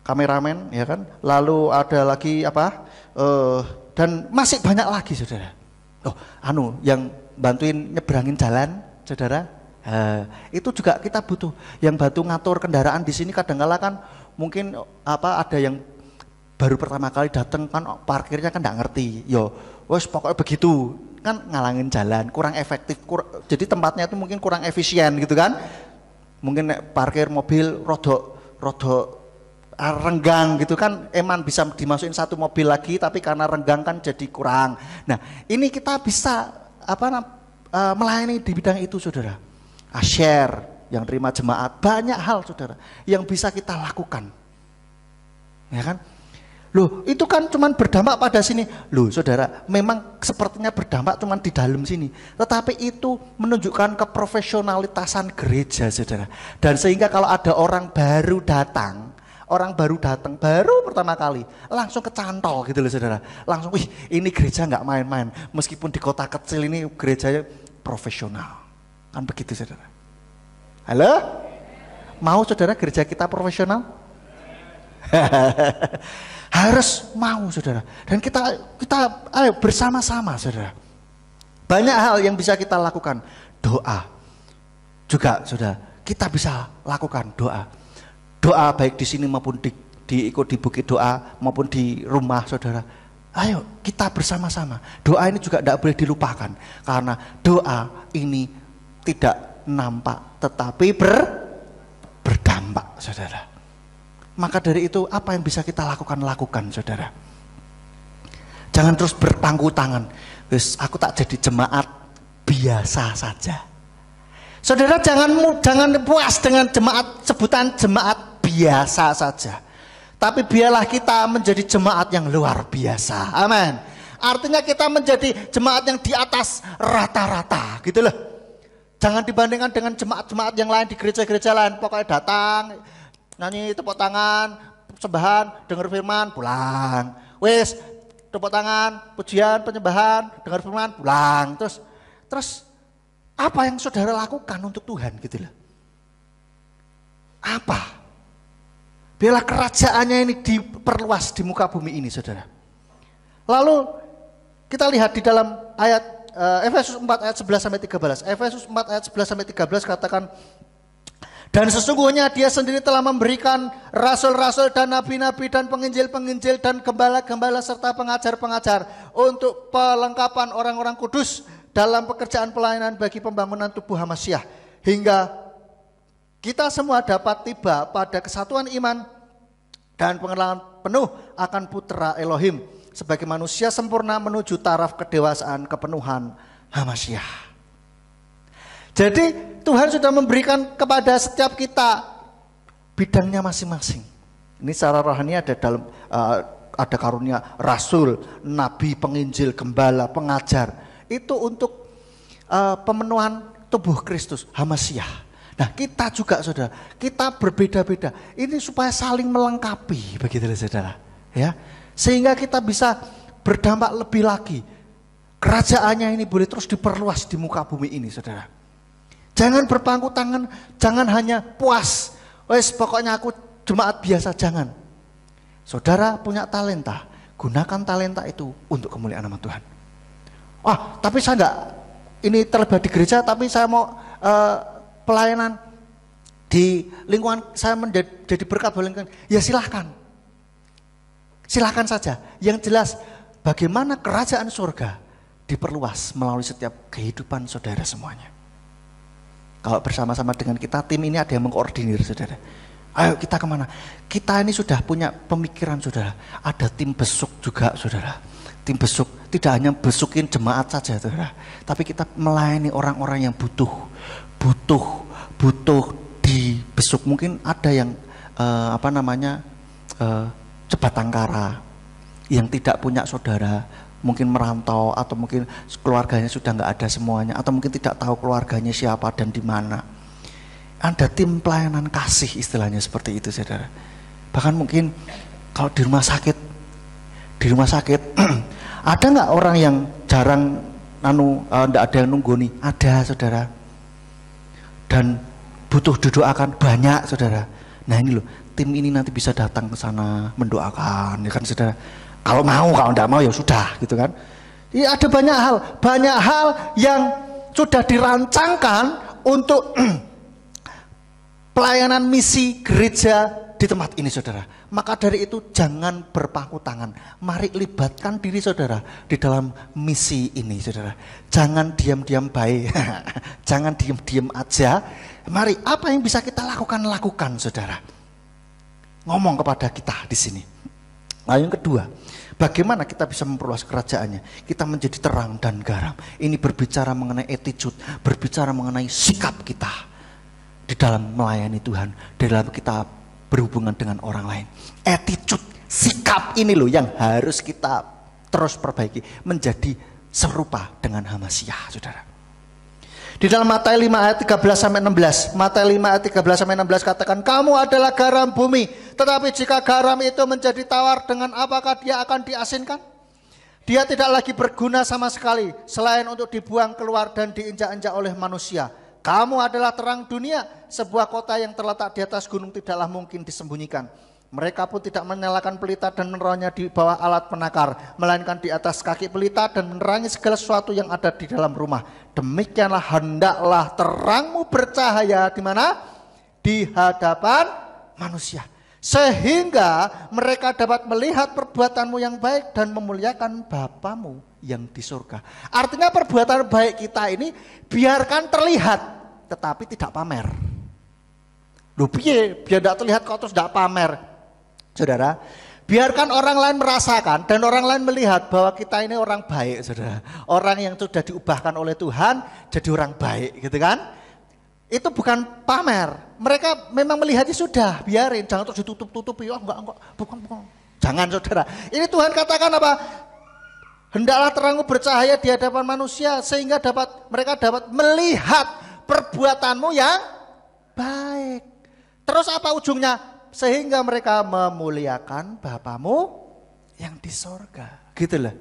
Kameramen ya kan. Lalu ada lagi apa? Dan masih banyak lagi saudara. Yang bantuin nyebrangin jalan saudara. Itu juga kita butuh. Yang bantu ngatur kendaraan di sini kadang-kala kan mungkin ada yang baru pertama kali datang kan parkirnya kan nggak ngerti. Wes pokoknya begitu kan ngalangin jalan, kurang efektif. Jadi tempatnya itu mungkin kurang efisien gitu kan. Mungkin parkir mobil rodok renggang gitu kan, eman bisa dimasukin satu mobil lagi, tapi karena renggang kan jadi kurang. Nah ini kita bisa melayani di bidang itu saudara. Share yang terima jemaat, banyak hal saudara yang bisa kita lakukan, ya kan? Loh itu kan cuman berdampak pada sini. Loh saudara, memang sepertinya berdampak cuman di dalam sini, tetapi itu menunjukkan keprofesionalitasan gereja saudara. Dan sehingga kalau ada orang baru datang baru pertama kali langsung kecantol gitu loh saudara. Langsung ini gereja nggak main-main, meskipun di kota kecil ini gerejanya profesional. Kan begitu saudara. Halo? Mau saudara gereja kita profesional? Harus mau saudara. Dan kita ayo bersama-sama saudara. Banyak hal yang bisa kita lakukan. Doa juga saudara, kita bisa lakukan doa. Doa baik di sini maupun ikut di bukit doa maupun di rumah saudara. Ayo kita bersama-sama. Doa ini juga tidak boleh dilupakan, karena doa ini tidak nampak tetapi berdampak saudara. Maka dari itu apa yang bisa kita lakukan saudara. Jangan terus berpangku tangan. Wis aku tak jadi jemaat biasa saja. Saudara jangan puas dengan sebutan jemaat biasa saja. Tapi biarlah kita menjadi jemaat yang luar biasa. Amin. Artinya kita menjadi jemaat yang di atas rata-rata gitu loh. Jangan dibandingkan dengan jemaat-jemaat yang lain di gereja-gereja lain. Pokoknya datang, nyanyi, tepuk tangan, sembahan, dengar firman, pulang. Wes, tepuk tangan, pujian, penyembahan, dengar firman, pulang. Terus apa yang saudara lakukan untuk Tuhan gitu loh? Apa? Biarlah kerajaannya ini diperluas di muka bumi ini saudara. Lalu kita lihat di dalam ayat Efesus 4 ayat 11 sampai 13. Efesus 4 ayat 11 sampai 13 katakan, dan sesungguhnya Dia sendiri telah memberikan rasul-rasul dan nabi-nabi dan penginjil-penginjil dan gembala-gembala serta pengajar-pengajar untuk pelengkapan orang-orang kudus dalam pekerjaan pelayanan bagi pembangunan tubuh Hamasyah, hingga kita semua dapat tiba pada kesatuan iman dan pengenalan penuh akan Putra Elohim sebagai manusia sempurna menuju taraf kedewasaan kepenuhan Hamasyah. Jadi Tuhan sudah memberikan kepada setiap kita bidangnya masing-masing. Ini secara rohani ada ada karunia rasul, nabi, penginjil, gembala, pengajar. Itu untuk pemenuhan tubuh Kristus, Hamasyah. Nah kita juga saudara, kita berbeda-beda. Ini supaya saling melengkapi, begitu saudara. Ya, sehingga kita bisa berdampak lebih lagi. Kerajaannya ini boleh terus diperluas di muka bumi ini saudara. Jangan berpangku tangan, jangan hanya puas. Wes pokoknya aku jemaat biasa, jangan. Saudara punya talenta, gunakan talenta itu untuk kemuliaan nama Tuhan. Tapi saya enggak ini terlibat di gereja, tapi saya mau pelayanan di lingkungan saya menjadi berkat bagi lingkungan. Ya silahkan saja. Yang jelas bagaimana kerajaan surga diperluas melalui setiap kehidupan saudara semuanya. Kalau bersama-sama dengan kita, tim ini ada yang mengkoordinir saudara. Ayo kita kemana? Kita ini sudah punya pemikiran saudara. Ada tim besuk juga saudara. Tim besuk tidak hanya besukin jemaat saja saudara, tapi kita melayani orang-orang yang butuh di besuk. Mungkin ada yang Cebatang Kara yang tidak punya saudara, mungkin merantau atau mungkin keluarganya sudah nggak ada semuanya, atau mungkin tidak tahu keluarganya siapa dan di mana. Ada tim pelayanan kasih istilahnya seperti itu saudara. Bahkan mungkin kalau di rumah sakit ada nggak orang yang jarang nggak ada yang nunggu nih? Ada saudara. Dan butuh didoakan banyak saudara. Nah ini loh, tim ini nanti bisa datang ke sana mendoakan, ya kan saudara. Kalau mau, kalau tidak mau ya sudah gitu kan. Ya ada banyak hal yang sudah dirancangkan untuk pelayanan misi gereja di tempat ini saudara. Maka dari itu jangan berpangku tangan. Mari libatkan diri saudara di dalam misi ini saudara. Jangan diam-diam baik. Jangan diam-diam aja. Mari apa yang bisa kita lakukan saudara. Ngomong kepada kita di sini. Nah yang kedua, bagaimana kita bisa memperluas kerajaannya? Kita menjadi terang dan garam. Ini berbicara mengenai attitude, berbicara mengenai sikap kita di dalam melayani Tuhan, di dalam kita berhubungan dengan orang lain. Attitude, sikap ini loh yang harus kita terus perbaiki, menjadi serupa dengan Hamasyah, saudara. Di dalam Matius 5 ayat 13-16, Matius 5 ayat 13-16 katakan, kamu adalah garam bumi, tetapi jika garam itu menjadi tawar, dengan apakah dia akan diasinkan? Dia tidak lagi berguna sama sekali, selain untuk dibuang keluar dan diinjak-injak oleh manusia. Kamu adalah terang dunia, sebuah kota yang terletak di atas gunung tidaklah mungkin disembunyikan. Mereka pun tidak menyalakan pelita dan menaruhnya di bawah alat penakar, melainkan di atas kaki pelita dan menerangi segala sesuatu yang ada di dalam rumah. Demikianlah hendaklah terangmu bercahaya di mana? Di hadapan manusia. Sehingga mereka dapat melihat perbuatanmu yang baik dan memuliakan Bapamu yang di surga. Artinya perbuatan baik kita ini biarkan terlihat, tetapi tidak pamer. Loh piye, biar tidak terlihat kok terus tidak pamer. Saudara, biarkan orang lain merasakan dan orang lain melihat bahwa kita ini orang baik, saudara. Orang yang sudah diubahkan oleh Tuhan jadi orang baik, gitu kan? Itu bukan pamer. Mereka memang melihatnya sudah, biarin, jangan terus ditutup-tutupi. Oh enggak, bukan. Jangan saudara. Ini Tuhan katakan apa? Hendaklah terangmu bercahaya di hadapan manusia sehingga mereka dapat melihat perbuatanmu yang baik. Terus apa ujungnya? Sehingga mereka memuliakan Bapamu yang di sorga. Gitu lah.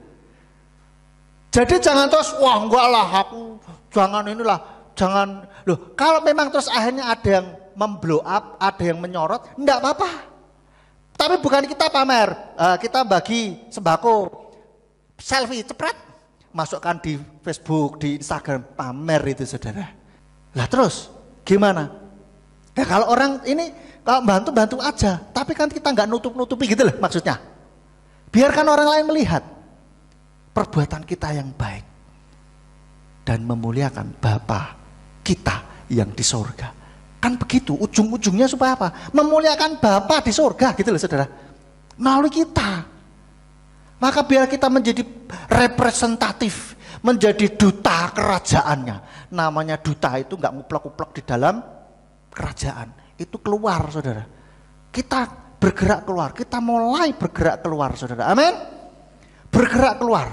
Jadi jangan terus, wah enggak lah aku, jangan inilah, jangan. Loh, kalau memang terus akhirnya ada yang memblow up, ada yang menyorot, enggak apa-apa. Tapi bukan kita pamer, kita bagi sembako, selfie, cepret, masukkan di Facebook, di Instagram, pamer itu saudara. Lah terus gimana? Ya kalau orang ini, kalau bantu aja, tapi kan kita nggak nutup-nutupi gitu loh maksudnya. Biarkan orang lain melihat perbuatan kita yang baik dan memuliakan Bapa kita yang di sorga. Kan begitu, ujung-ujungnya supaya apa? Memuliakan Bapa di sorga gitu loh saudara. Melalui kita. Maka biar kita menjadi representatif, menjadi duta kerajaannya. Namanya duta itu nggak nguplek-nguplek di dalam kerajaan. Itu keluar saudara. Kita bergerak keluar, kita mulai bergerak keluar saudara. Amin. Bergerak keluar.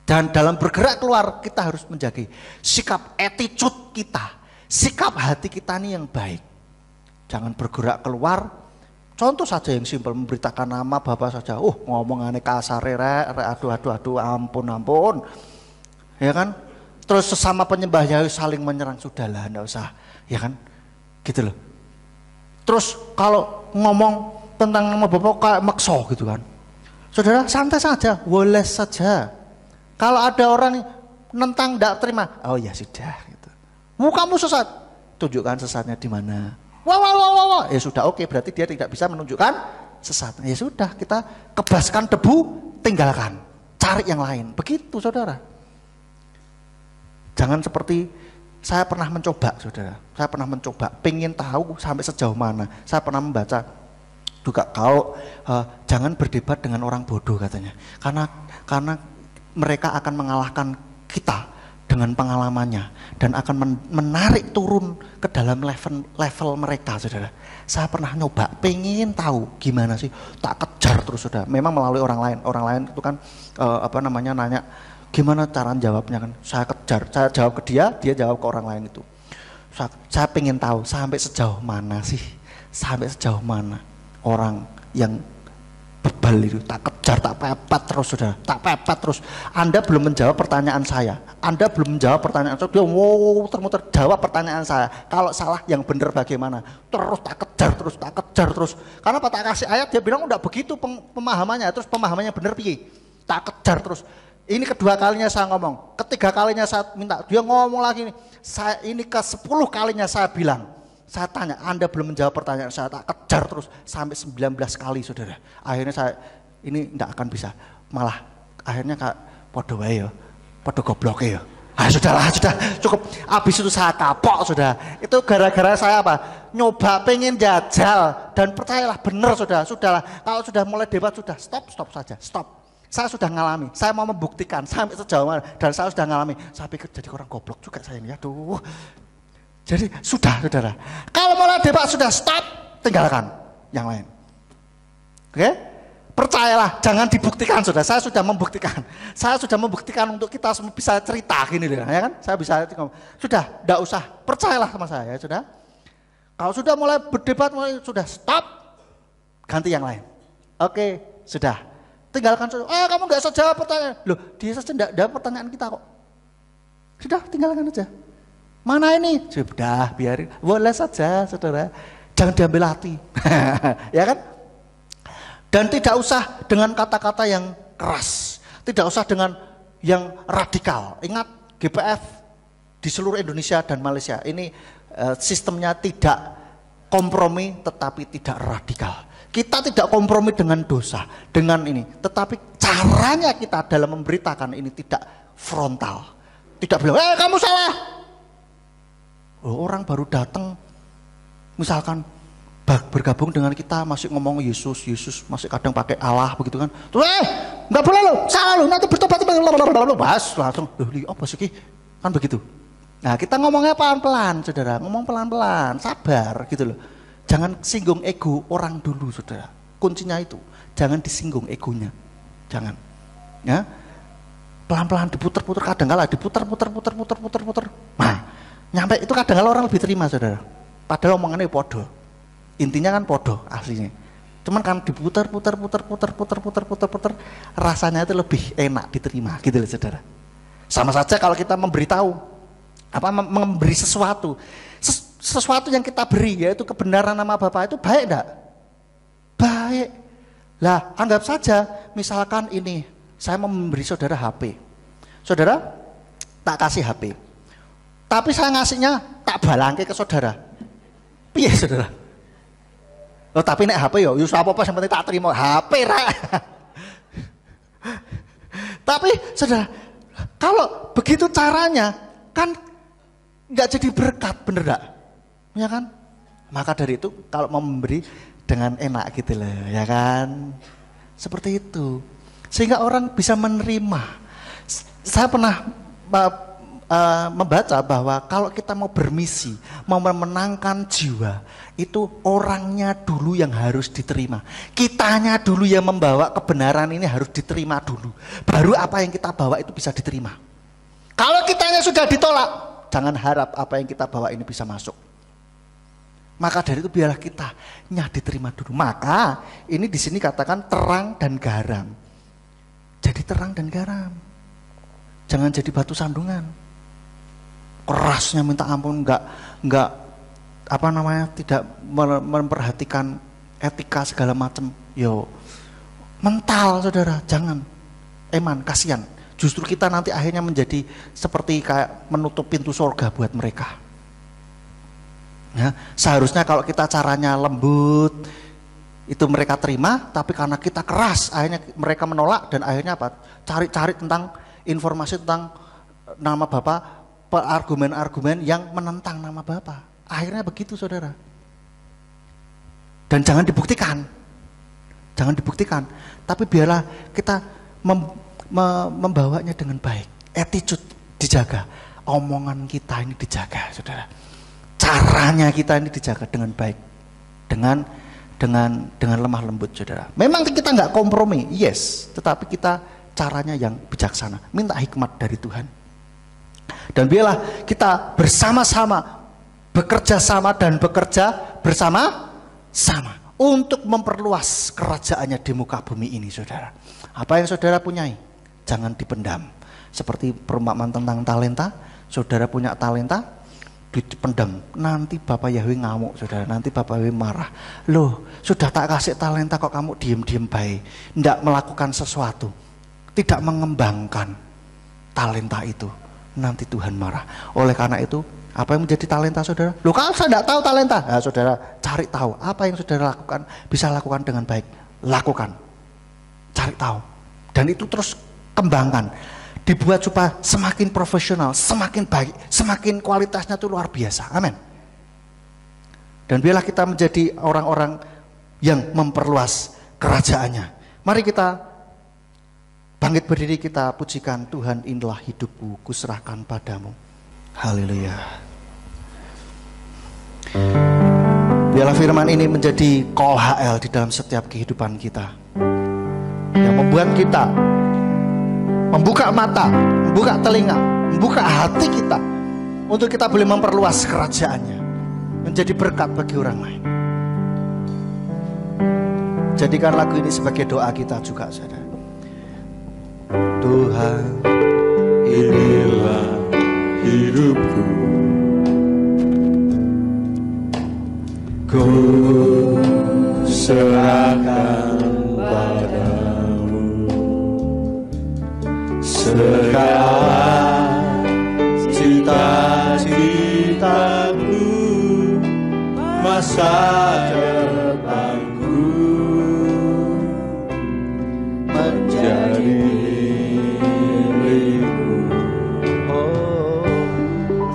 Dan dalam bergerak keluar kita harus menjaga sikap attitude kita, sikap hati kita ini yang baik. Jangan bergerak keluar. Contoh saja yang simpel, memberitakan nama Bapak saja. Ngomong aneh kasar, aduh, ampun. Ya kan? Terus sesama penyembah Yahweh saling menyerang, sudahlah, enggak usah. Ya kan? Gitu loh. Terus kalau ngomong tentang nama Bapak kayak makso gitu kan. Saudara santai saja, boleh saja. Kalau ada orang nentang tidak terima, oh ya sudah gitu. Kamu sesat, tunjukkan sesatnya di mana. Wah. Ya sudah oke, berarti dia tidak bisa menunjukkan sesat. Ya sudah, kita kebaskan debu, tinggalkan. Cari yang lain. Begitu saudara. Jangan seperti saya pernah mencoba saudara, pengen tahu sampai sejauh mana. Saya pernah membaca juga kalau jangan berdebat dengan orang bodoh katanya, karena mereka akan mengalahkan kita dengan pengalamannya dan akan menarik turun ke dalam level mereka saudara. Saya pernah nyoba, pengen tahu gimana sih, tak kejar terus saudara. Memang melalui orang lain itu kan nanya. Gimana cara jawabnya kan? Saya kejar, saya jawab ke dia jawab ke orang lain itu. Saya pengen tahu sampai sejauh mana orang yang bebal itu, tak kejar, tak pepet terus saudara, tak pepet terus. Anda belum menjawab pertanyaan saya, Anda belum menjawab pertanyaan saya, dia muter-muter jawab pertanyaan saya. Kalau salah yang benar bagaimana? Terus tak kejar terus, tak kejar terus. Karena Pak tak kasih ayat dia bilang udah begitu pemahamannya, terus pemahamannya benar piye? Tak kejar terus. Ini kedua kalinya saya ngomong, ketiga kalinya saya minta, dia ngomong lagi nih. Saya ini ke 10 kalinya saya bilang. Saya tanya, Anda belum menjawab pertanyaan saya, tak kejar terus sampai 19 kali saudara. Akhirnya saya ini tidak akan bisa, malah akhirnya Kak podo wae ya, podo goblok ya. Sudahlah, sudah cukup. Habis itu saya kapok sudah. Itu gara-gara saya apa? Nyoba pengen jajal dan percayalah benar sudahlah. Kalau sudah mulai debat sudah stop saja, stop. Saya sudah ngalami, saya mau membuktikan sampai sejauh mana dan saya sudah ngalami. Saya pikir jadi orang goblok juga saya ini, aduh. Jadi sudah saudara, kalau mulai debat sudah stop, tinggalkan yang lain. Oke? Percayalah, jangan dibuktikan saudara. Saya sudah membuktikan. Saya sudah membuktikan untuk kita semua bisa cerita gini ya kan? Saya bisa ngomong. Sudah, tidak usah. Percayalah sama saya ya sudah. Kalau sudah mulai berdebat, sudah stop, ganti yang lain. Oke, sudah. Tinggalkan saja. Kamu nggak usah jawab pertanyaan. Loh, dia saja tidak jawab pertanyaan kita kok. Sudah, tinggalkan aja. Mana ini? Sudah, biarin. Boleh saja, saudara. Jangan diambil hati. Ya kan? Dan tidak usah dengan kata-kata yang keras. Tidak usah dengan yang radikal. Ingat, GPF di seluruh Indonesia dan Malaysia ini sistemnya tidak kompromi tetapi tidak radikal. Kita tidak kompromi dengan dosa, dengan ini. Tetapi caranya kita dalam memberitakan ini tidak frontal. Tidak bilang, kamu salah. Orang baru datang, misalkan bergabung dengan kita masih ngomong Yesus, masih kadang pakai Allah begitu kan. Terus, nggak boleh lo, salah lo, nanti bertobat, bahas langsung. Apa sih? Kan begitu. Nah kita ngomongnya pelan-pelan, saudara. Ngomong pelan-pelan, sabar gitu loh. Jangan singgung ego orang dulu saudara. Kuncinya itu, jangan disinggung egonya. Jangan. Ya. Pelan-pelan diputer-puter, kadang-kala diputer-puter. Nah, nyampe itu kadang-kala orang lebih terima saudara. Padahal omongannya podo. Intinya kan podo aslinya. Cuman kan diputer, rasanya itu lebih enak diterima gitu loh saudara. Sama saja kalau kita memberitahu, memberi sesuatu. Sesuatu yang kita beri yaitu kebenaran nama Bapa itu baik enggak? Baik. Lah anggap saja misalkan ini saya mau memberi saudara HP. Saudara tak kasih HP. Tapi saya ngasihnya tak balangke ke saudara. Piye saudara? Oh tapi nek HP yo apa-apa yang penting tak terima HP rek. Tapi saudara, kalau begitu caranya kan nggak jadi berkat, bener enggak? Ya kan? Maka dari itu kalau mau memberi dengan enak gitu loh, ya kan? Seperti itu. Sehingga orang bisa menerima. Saya pernah membaca bahwa kalau kita mau bermisi, mau memenangkan jiwa, itu orangnya dulu yang harus diterima. Kitanya dulu yang membawa kebenaran ini harus diterima dulu. Baru apa yang kita bawa itu bisa diterima. Kalau kitanya sudah ditolak, jangan harap apa yang kita bawa ini bisa masuk. Maka dari itu biarlah kita diterima dulu. Maka ini di sini katakan terang dan garam. Jadi terang dan garam. Jangan jadi batu sandungan. Kerasnya minta ampun, enggak tidak memperhatikan etika segala macam. Yo, mental saudara, jangan. Eman, kasihan. Justru kita nanti akhirnya menjadi seperti kayak menutup pintu surga buat mereka. Ya, seharusnya kalau kita caranya lembut itu mereka terima, tapi karena kita keras akhirnya mereka menolak dan akhirnya apa? Cari-cari tentang informasi tentang nama Bapa, argumen-argumen yang menentang nama Bapa. Akhirnya begitu saudara. Dan jangan dibuktikan. Jangan dibuktikan, tapi biarlah kita membawanya dengan baik. Attitude dijaga, omongan kita ini dijaga saudara. Caranya kita ini dijaga dengan baik, dengan lemah lembut saudara. Memang kita nggak kompromi, yes, tetapi kita caranya yang bijaksana, minta hikmat dari Tuhan. Dan biarlah kita bersama-sama bekerja sama dan bekerja bersama-sama untuk memperluas kerajaannya di muka bumi ini, saudara. Apa yang saudara punyai, jangan dipendam. Seperti perumpamaan tentang talenta, saudara punya talenta, dipendam. Nanti Bapak Yahweh ngamuk, saudara. Nanti Bapak Yahweh marah. Loh, sudah tak kasih talenta kok kamu diem-diem baik, tidak melakukan sesuatu, tidak mengembangkan talenta itu. Nanti Tuhan marah. Oleh karena itu, apa yang menjadi talenta saudara? Loh, kalau saya tidak tahu talenta, nah, saudara cari tahu apa yang saudara lakukan, bisa lakukan dengan baik, lakukan, cari tahu, dan itu terus kembangkan, dibuat supaya semakin profesional, semakin baik, semakin kualitasnya itu luar biasa. Amin. Dan biarlah kita menjadi orang-orang yang memperluas kerajaannya. Mari kita bangkit berdiri, kita pujikan Tuhan. Inilah hidupku, kuserahkan padamu. Haleluya. Biarlah firman ini menjadi call HL di dalam setiap kehidupan kita, yang membuat kita membuka mata, membuka telinga, membuka hati kita, untuk kita boleh memperluas kerajaannya, menjadi berkat bagi orang lain. Jadikan lagu ini sebagai doa kita juga, saudara. Tuhan, inilah hidupku, ku serahkan padamu. Segala cita-citaku, masa depanku menjadi milikmu. Oh,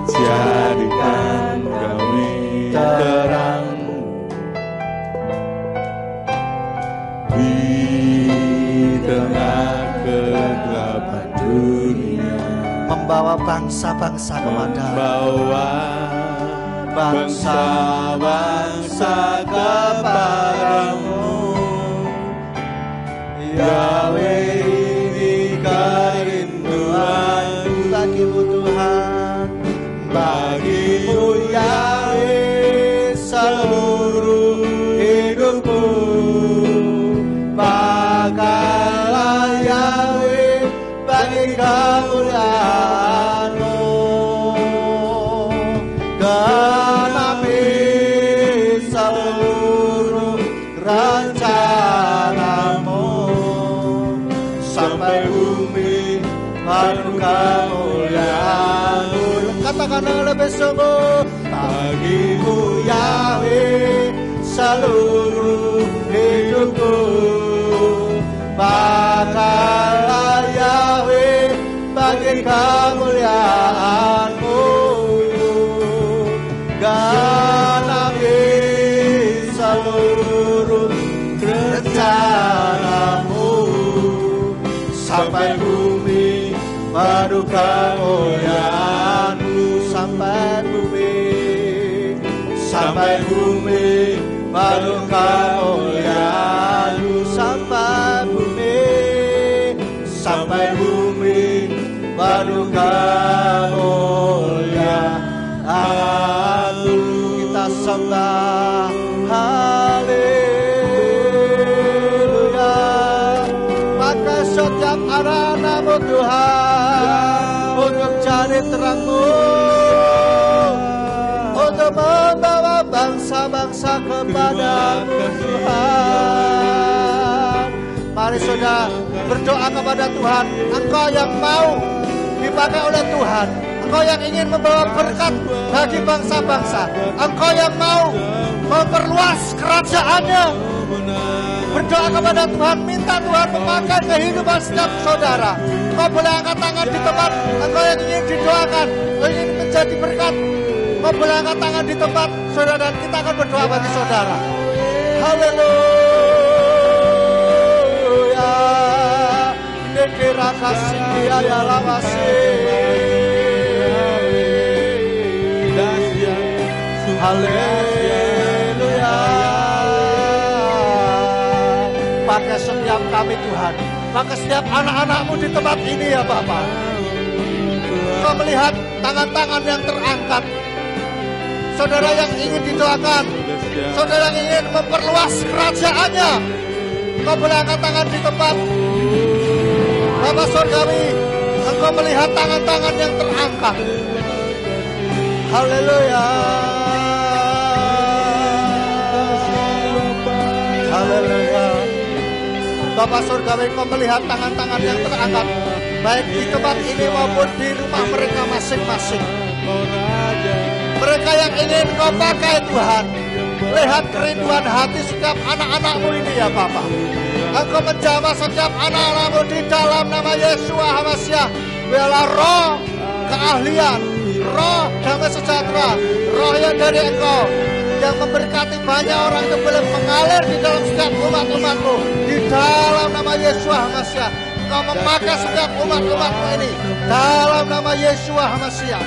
jadikan kami terang di tengah kegelapan dunia, membawa bangsa-bangsa kepada, membawa bangsa-bangsa kepadamu. Yahweh, ini kerinduan bagimu Tuhan, bagimu Yahweh seluruh hidupku. Pakailah Yahweh bagi kemuliaan-Mu, genapi seluruh rencana-Mu, sampai bumi penuh kemuliaan-Mu. katakan lebih sungguh, Bagimu Yahweh seluruh hidupku. Pakailah Yahweh bagi kemuliaan-Mu, genapi seluruh rencana-Mu, sampai bumi penuh kemuliaan-Mu, sampai bumi penuh kemuliaan-Mu, sampai bumi penuh kemuliaan-Mu. kita sembah. Haleluya. Maka setiap anak-anak-Mu Tuhan, untuk cari terang-Mu, untuk membawa bangsa-bangsa kepada Tuhan. Mari saudara berdoa kepada Tuhan. Engkau yang mau dipakai oleh Tuhan, Engkau yang ingin membawa berkat bagi bangsa-bangsa, Engkau yang mau memperluas kerajaannya. Berdoa kepada Tuhan, minta Tuhan memakai kehidupan setiap saudara. Engkau boleh angkat tangan di tempat engkau yang ingin didoakan, ingin menjadi berkat. Engkau boleh angkat tangan di tempat saudara, dan kita akan berdoa bagi saudara. Haleluya. Dekira kasih dia ya lawasi. Haleluya. Pakai setiap kami Tuhan, pakai setiap anak-anak-Mu di tempat ini ya Bapak. Kau melihat tangan-tangan yang terangkat, saudara yang ingin didoakan, saudara yang ingin memperluas kerajaannya, engkau boleh angkat tangan di tempat. Bapa Surgawi, engkau melihat tangan-tangan yang terangkat. Haleluya. Haleluya. Bapa Surgawi, engkau melihat tangan-tangan yang terangkat, baik di tempat ini maupun di rumah mereka masing-masing. Mereka yang ingin engkau pakai Tuhan, lihat kerinduan hati setiap anak-anakmu ini ya Bapa. Engkau menjamah setiap anak-anakmu di dalam nama Yesus HaMasiah. Biarlah roh keahlian, roh damai sejahtera, roh yang dari engkau, yang memberkati banyak orang itu boleh mengalir di dalam setiap umat-umatmu. Di dalam nama Yesus HaMasiah, engkau memakai setiap umat-umatmu ini. Dalam nama Yesus HaMasiah,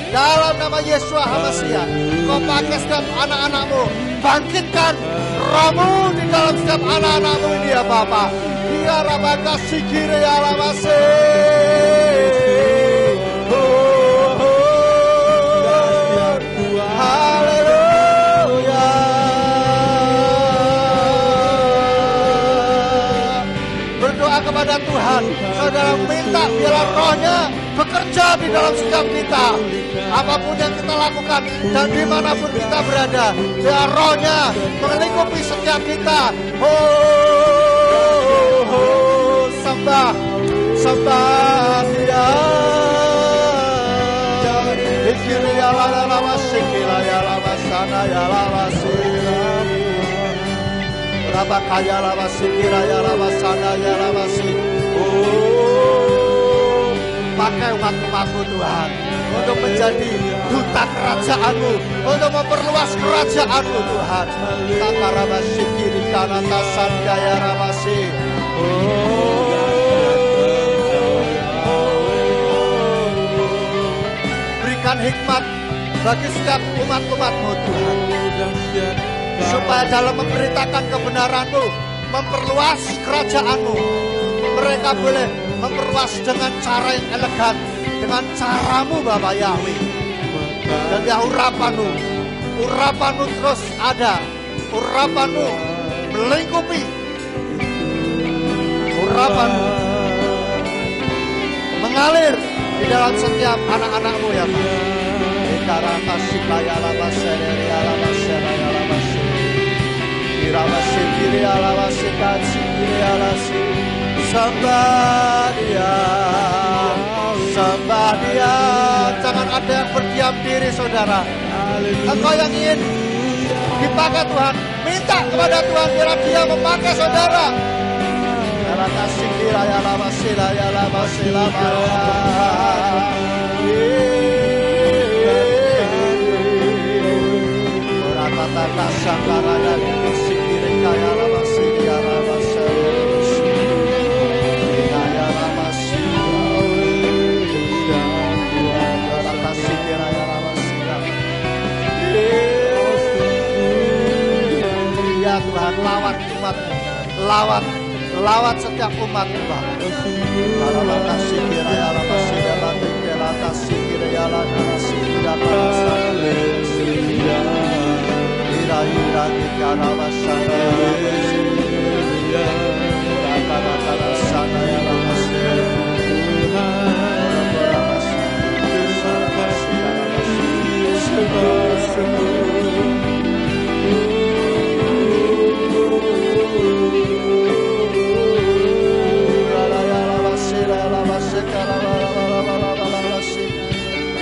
dalam nama Yesus HaMasiah, engkau pakai setiap anak-anakmu. Bangkitkan rohmu di dalam setiap anak-anakmu ini ya Bapa. Dia rabaka sikire ya lamase. Haleluya. Berdoa kepada Tuhan, saudara minta biarlah rohnya bekerja di dalam setiap kita. Apapun yang kita lakukan dan dimanapun kita berada, biar rohnya melingkupi setiap kita. Sembah, sembah dia. Dikiri ya lama sikira ya lama sana ya lama siram. Berapa kaya lama sikira ya lama sana ya lama si. Pakai umat-umatmu Tuhan untuk menjadi duta kerajaan-Mu, untuk memperluas kerajaan-Mu Tuhan. Takarabasi kiri kanan tasan daya rabasi. Berikan hikmat bagi setiap umat-umat-Mu Tuhan, supaya dalam memberitakan kebenaran-Mu, memperluas kerajaan-Mu, mereka boleh memperluas dengan cara yang elegan, dengan caramu Bapak Yahweh. Dan ya urapanmu terus ada, urapanmu melingkupi, urapanmu mengalir di dalam setiap anak-anakmu ya Pak. Ikarakasi kaya labase dari alabase dari alabase, irabase kiri alabase kasi kiri alasi. Sembah dia, sembah dia. Jangan ada yang berdiam diri saudara. Engkau yang ingin dipakai Tuhan, minta kepada Tuhan biar dia memakai saudara. Ya kasih kira ya lama sila ya lama sila orang kata kasangkara dan sikiri kaya lama sila ya lama sila. Ya Tuhan, lawat umat-Mu, lawat setiap umat Tuhan.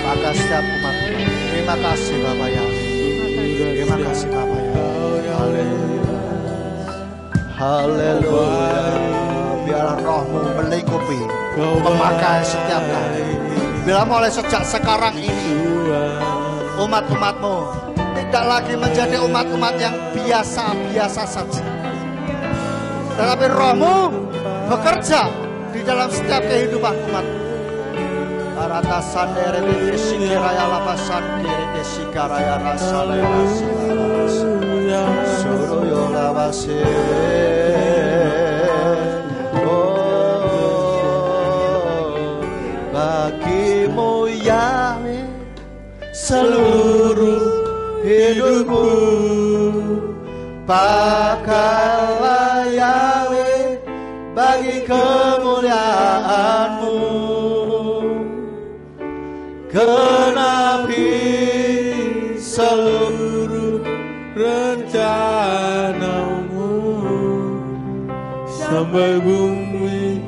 Maka setiap umat, terima kasih Bapak Yahweh. Terima kasih Bapak Yahweh. Haleluya. Haleluya. Biarlah rohmu melingkupi, memakai setiap kali. Bila mulai sejak sekarang ini, umat-umatmu tidak lagi menjadi umat-umat yang biasa-biasa saja, tetapi rohmu bekerja di dalam setiap kehidupan umat. Arata sandere besi raya lapasan kiri kesi karaya rasa lelasi suruh yolabase. Bagimu Yahweh seluruh hidupku. Pakailah Yahweh bagi kemuliaan-Mu, genapi seluruh rencana-Mu, sampai bumi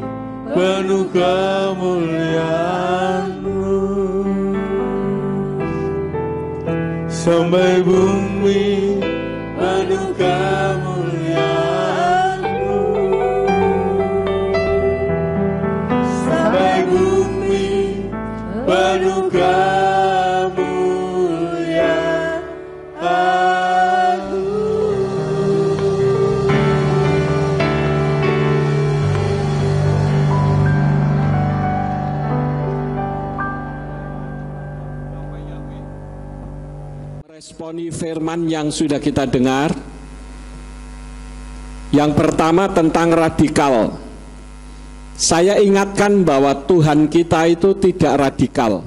penuh kemuliaan-Mu, sampai bumi penuh kemuliaan-Mu, sampai bumi penuh kemuliaan-Mu. Meresponi firman yang sudah kita dengar. Yang pertama tentang radikal. Saya ingatkan bahwa Tuhan kita itu tidak radikal.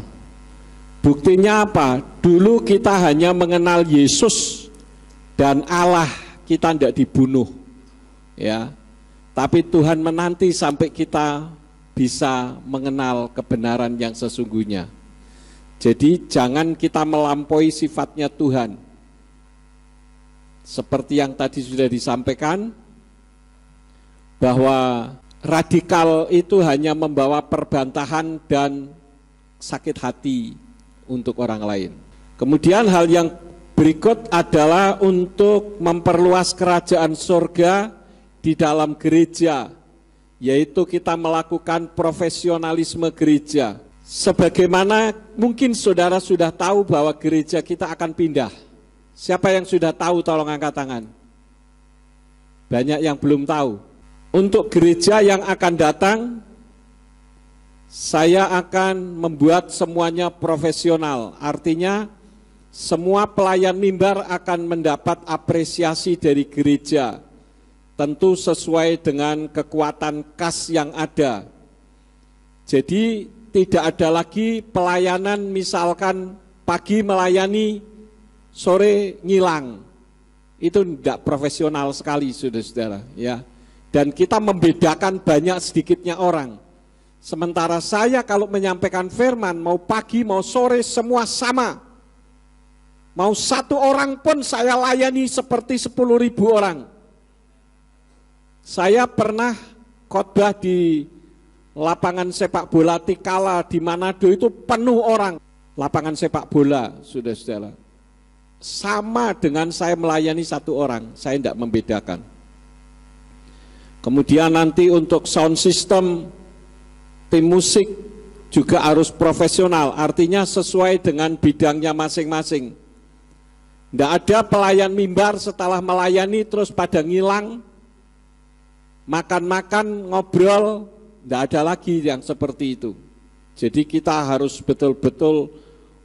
Buktinya apa? Dulu kita hanya mengenal Yesus dan Allah, kita tidak dibunuh. Ya. Tapi Tuhan menanti sampai kita bisa mengenal kebenaran yang sesungguhnya. Jadi jangan kita melampaui sifatnya Tuhan. Seperti yang tadi sudah disampaikan, bahwa radikal itu hanya membawa perbantahan dan sakit hati untuk orang lain. Kemudian hal yang berikut adalah untuk memperluas kerajaan surga di dalam gereja, yaitu kita melakukan profesionalisme gereja. Sebagaimana mungkin saudara sudah tahu bahwa gereja kita akan pindah. Siapa yang sudah tahu tolong angkat tangan. Banyak yang belum tahu. Untuk gereja yang akan datang, saya akan membuat semuanya profesional. Artinya semua pelayan mimbar akan mendapat apresiasi dari gereja. Tentu sesuai dengan kekuatan kas yang ada. Jadi tidak ada lagi pelayanan misalkan pagi melayani, sore ngilang. Itu tidak profesional sekali saudara-saudara, ya. Dan kita membedakan banyak sedikitnya orang. Sementara saya kalau menyampaikan firman, mau pagi mau sore semua sama. Mau satu orang pun saya layani seperti 10.000 orang. Saya pernah khotbah di lapangan sepak bola Tikala di Manado, itu penuh orang. Lapangan sepak bola, saudara-saudara. Sama dengan saya melayani satu orang, saya tidak membedakan. Kemudian nanti untuk sound system, tim musik juga harus profesional, artinya sesuai dengan bidangnya masing-masing. Tidak ada pelayan mimbar setelah melayani terus pada ngilang, makan-makan, ngobrol, tidak ada lagi yang seperti itu. Jadi kita harus betul-betul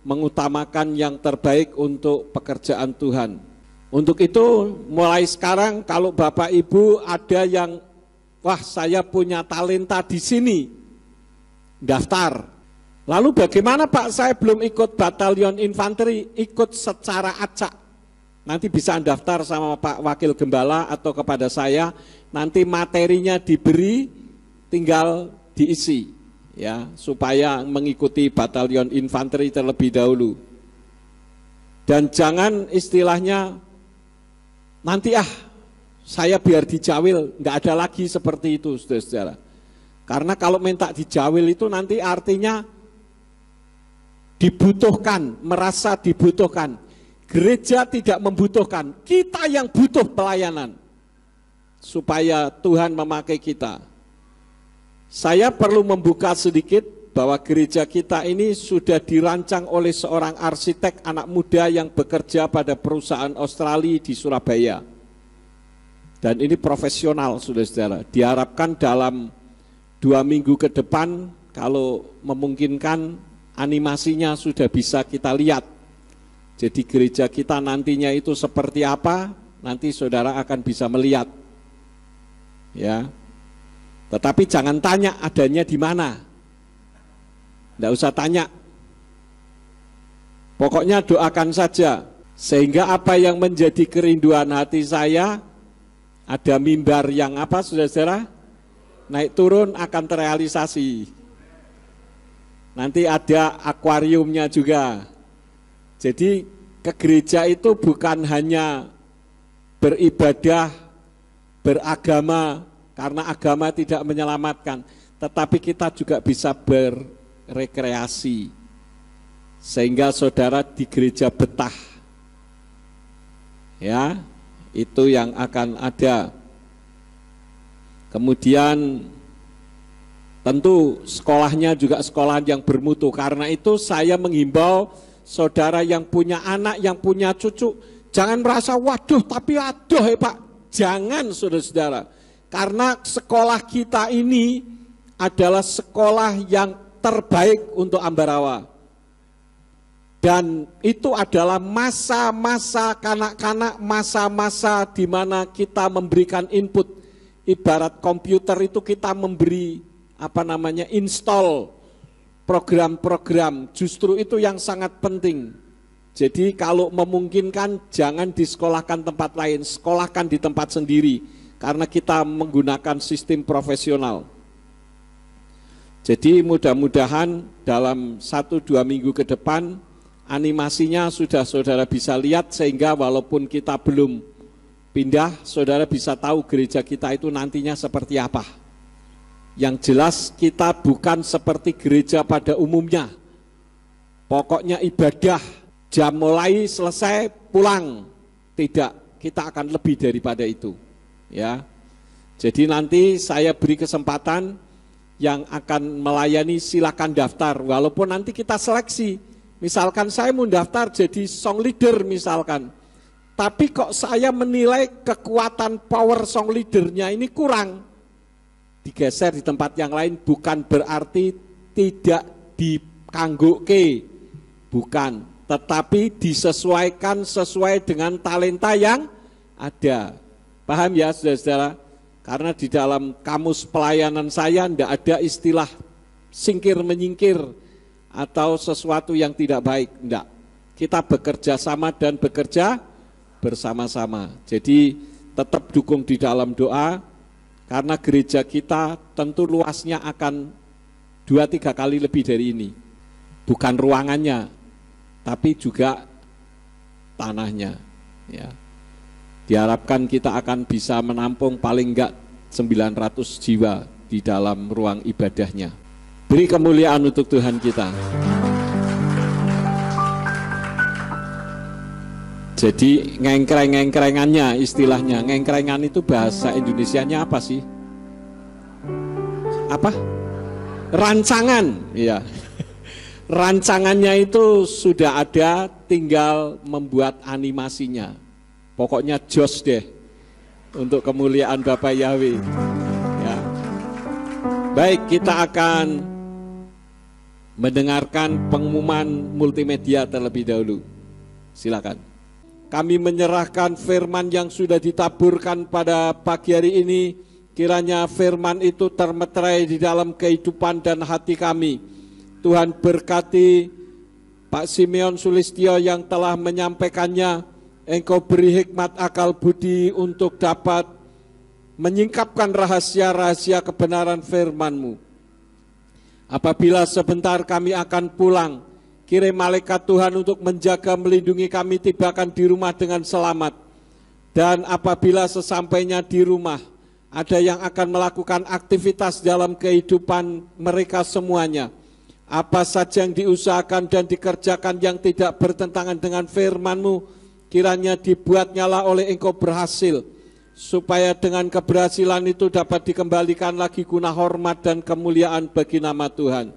mengutamakan yang terbaik untuk pekerjaan Tuhan. Untuk itu mulai sekarang kalau Bapak Ibu ada yang, wah saya punya talenta di sini, daftar. Lalu bagaimana Pak, saya belum ikut batalion infanteri, ikut secara acak. Nanti bisa daftar sama Pak Wakil Gembala atau kepada saya, nanti materinya diberi, tinggal diisi, ya, supaya mengikuti batalion infanteri terlebih dahulu. Dan jangan istilahnya nanti saya biar dijawil, nggak ada lagi seperti itu, saudara-saudara. Karena kalau minta dijawil itu nanti artinya dibutuhkan, merasa dibutuhkan. Gereja tidak membutuhkan, kita yang butuh pelayanan supaya Tuhan memakai kita. Saya perlu membuka sedikit bahwa gereja kita ini sudah dirancang oleh seorang arsitek anak muda yang bekerja pada perusahaan Australia di Surabaya. Dan ini profesional, saudara-saudara. Diharapkan dalam 2 minggu ke depan, kalau memungkinkan, animasinya sudah bisa kita lihat. Jadi gereja kita nantinya itu seperti apa, nanti saudara akan bisa melihat. Ya. Tetapi jangan tanya adanya di mana. Tidak usah tanya. Pokoknya doakan saja. Sehingga apa yang menjadi kerinduan hati saya, ada mimbar yang apa saudara-saudara? Naik turun akan terrealisasi. Nanti ada akuariumnya juga. Jadi ke gereja itu bukan hanya beribadah, beragama, karena agama tidak menyelamatkan, tetapi kita juga bisa berrekreasi. Sehingga saudara di gereja betah. Ya, itu yang akan ada. Kemudian tentu sekolahnya juga sekolah yang bermutu. Karena itu saya menghimbau saudara yang punya anak, yang punya cucu, jangan merasa waduh tapi aduh ya Pak. Jangan saudara-saudara. Karena sekolah kita ini adalah sekolah yang terbaik untuk Ambarawa. Dan itu adalah masa-masa kanak-kanak, masa-masa di mana kita memberikan input. Ibarat komputer itu kita memberi install program-program. Justru itu yang sangat penting. Jadi kalau memungkinkan jangan disekolahkan tempat lain, sekolahkan di tempat sendiri. Karena kita menggunakan sistem profesional. Jadi mudah-mudahan dalam 1-2 minggu ke depan animasinya sudah saudara bisa lihat, sehingga walaupun kita belum pindah, saudara bisa tahu gereja kita itu nantinya seperti apa. Yang jelas kita bukan seperti gereja pada umumnya. Pokoknya ibadah, jam mulai selesai pulang. Tidak, kita akan lebih daripada itu. Ya. Jadi nanti saya beri kesempatan yang akan melayani silakan daftar, walaupun nanti kita seleksi. Misalkan saya mau daftar jadi song leader misalkan, tapi kok saya menilai kekuatan power song leadernya ini kurang, digeser di tempat yang lain, bukan berarti tidak dikangguke, bukan, tetapi disesuaikan sesuai dengan talenta yang ada. Paham ya saudara-saudara? Karena di dalam kamus pelayanan saya tidak ada istilah singkir menyingkir atau sesuatu yang tidak baik, enggak. Kita bekerja sama dan bekerja bersama-sama. Jadi tetap dukung di dalam doa, karena gereja kita tentu luasnya akan 2-3 kali lebih dari ini. Bukan ruangannya, tapi juga tanahnya. Ya. Diharapkan kita akan bisa menampung paling enggak 900 jiwa di dalam ruang ibadahnya. Beri kemuliaan untuk Tuhan kita. Jadi ngengkreng-ngengkrengannya istilahnya, ngengkrengan itu bahasa Indonesianya apa sih? Apa? Rancangan, ya. Rancangannya itu sudah ada, tinggal membuat animasinya. Pokoknya jos deh untuk kemuliaan Bapak Yahweh. Ya. Baik, kita akan mendengarkan pengumuman multimedia terlebih dahulu. Silakan. Kami menyerahkan firman yang sudah ditaburkan pada pagi hari ini. Kiranya firman itu termeterai di dalam kehidupan dan hati kami. Tuhan berkati Pak Simeon Sulistyo yang telah menyampaikannya. Engkau beri hikmat akal budi untuk dapat menyingkapkan rahasia-rahasia kebenaran firman-Mu. Apabila sebentar kami akan pulang, kirim malaikat Tuhan untuk menjaga melindungi kami tibakan di rumah dengan selamat. Dan apabila sesampainya di rumah, ada yang akan melakukan aktivitas dalam kehidupan mereka semuanya. Apa saja yang diusahakan dan dikerjakan yang tidak bertentangan dengan firman-Mu, kiranya dibuatnyalah oleh Engkau berhasil, supaya dengan keberhasilan itu dapat dikembalikan lagi guna hormat dan kemuliaan bagi nama Tuhan.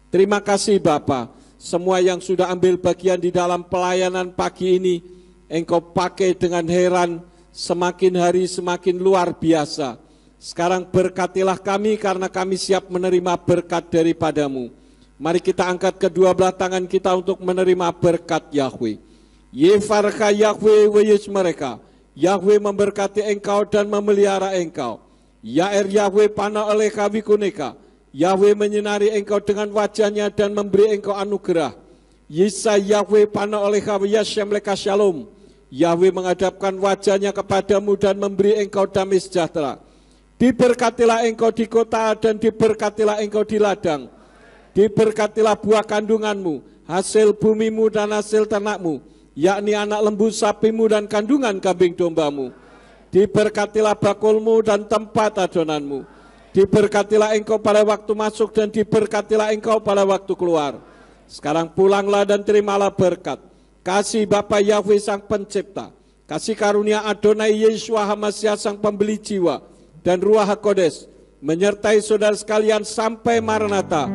Terima kasih Bapa, semua yang sudah ambil bagian di dalam pelayanan pagi ini, Engkau pakai dengan heran, semakin hari semakin luar biasa. Sekarang berkatilah kami karena kami siap menerima berkat daripada-Mu. Mari kita angkat kedua belah tangan kita untuk menerima berkat Yahweh. Yefarka Yahweh weyes mereka. Yahweh memberkati engkau dan memelihara engkau. Yair Yahweh panah oleh kawi kuneka. Yahweh menyinari engkau dengan wajahnya dan memberi engkau anugerah. Yisa Yahweh pana oleha Yashem leka shalom. Yahweh menghadapkan wajahnya kepadamu dan memberi engkau damai sejahtera. Diberkatilah engkau di kota dan diberkatilah engkau di ladang. Diberkatilah buah kandunganmu, hasil bumimu dan hasil ternakmu, yakni anak lembu sapimu dan kandungan kambing dombamu. Diberkatilah bakulmu dan tempat adonanmu. Diberkatilah engkau pada waktu masuk dan diberkatilah engkau pada waktu keluar. Sekarang pulanglah dan terimalah berkat. Kasih Bapa Yahweh Sang Pencipta, kasih karunia Adonai Yeshua HaMashiach Sang Pembeli jiwa, dan Ruach HaKodes menyertai saudara sekalian sampai Maranatha.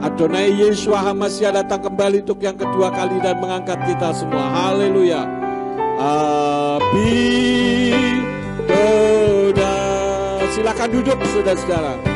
Adonai Yeshua HaMashiach datang kembali untuk yang kedua kali dan mengangkat kita semua. Haleluya. Abi Toda. Silakan duduk saudara-saudara.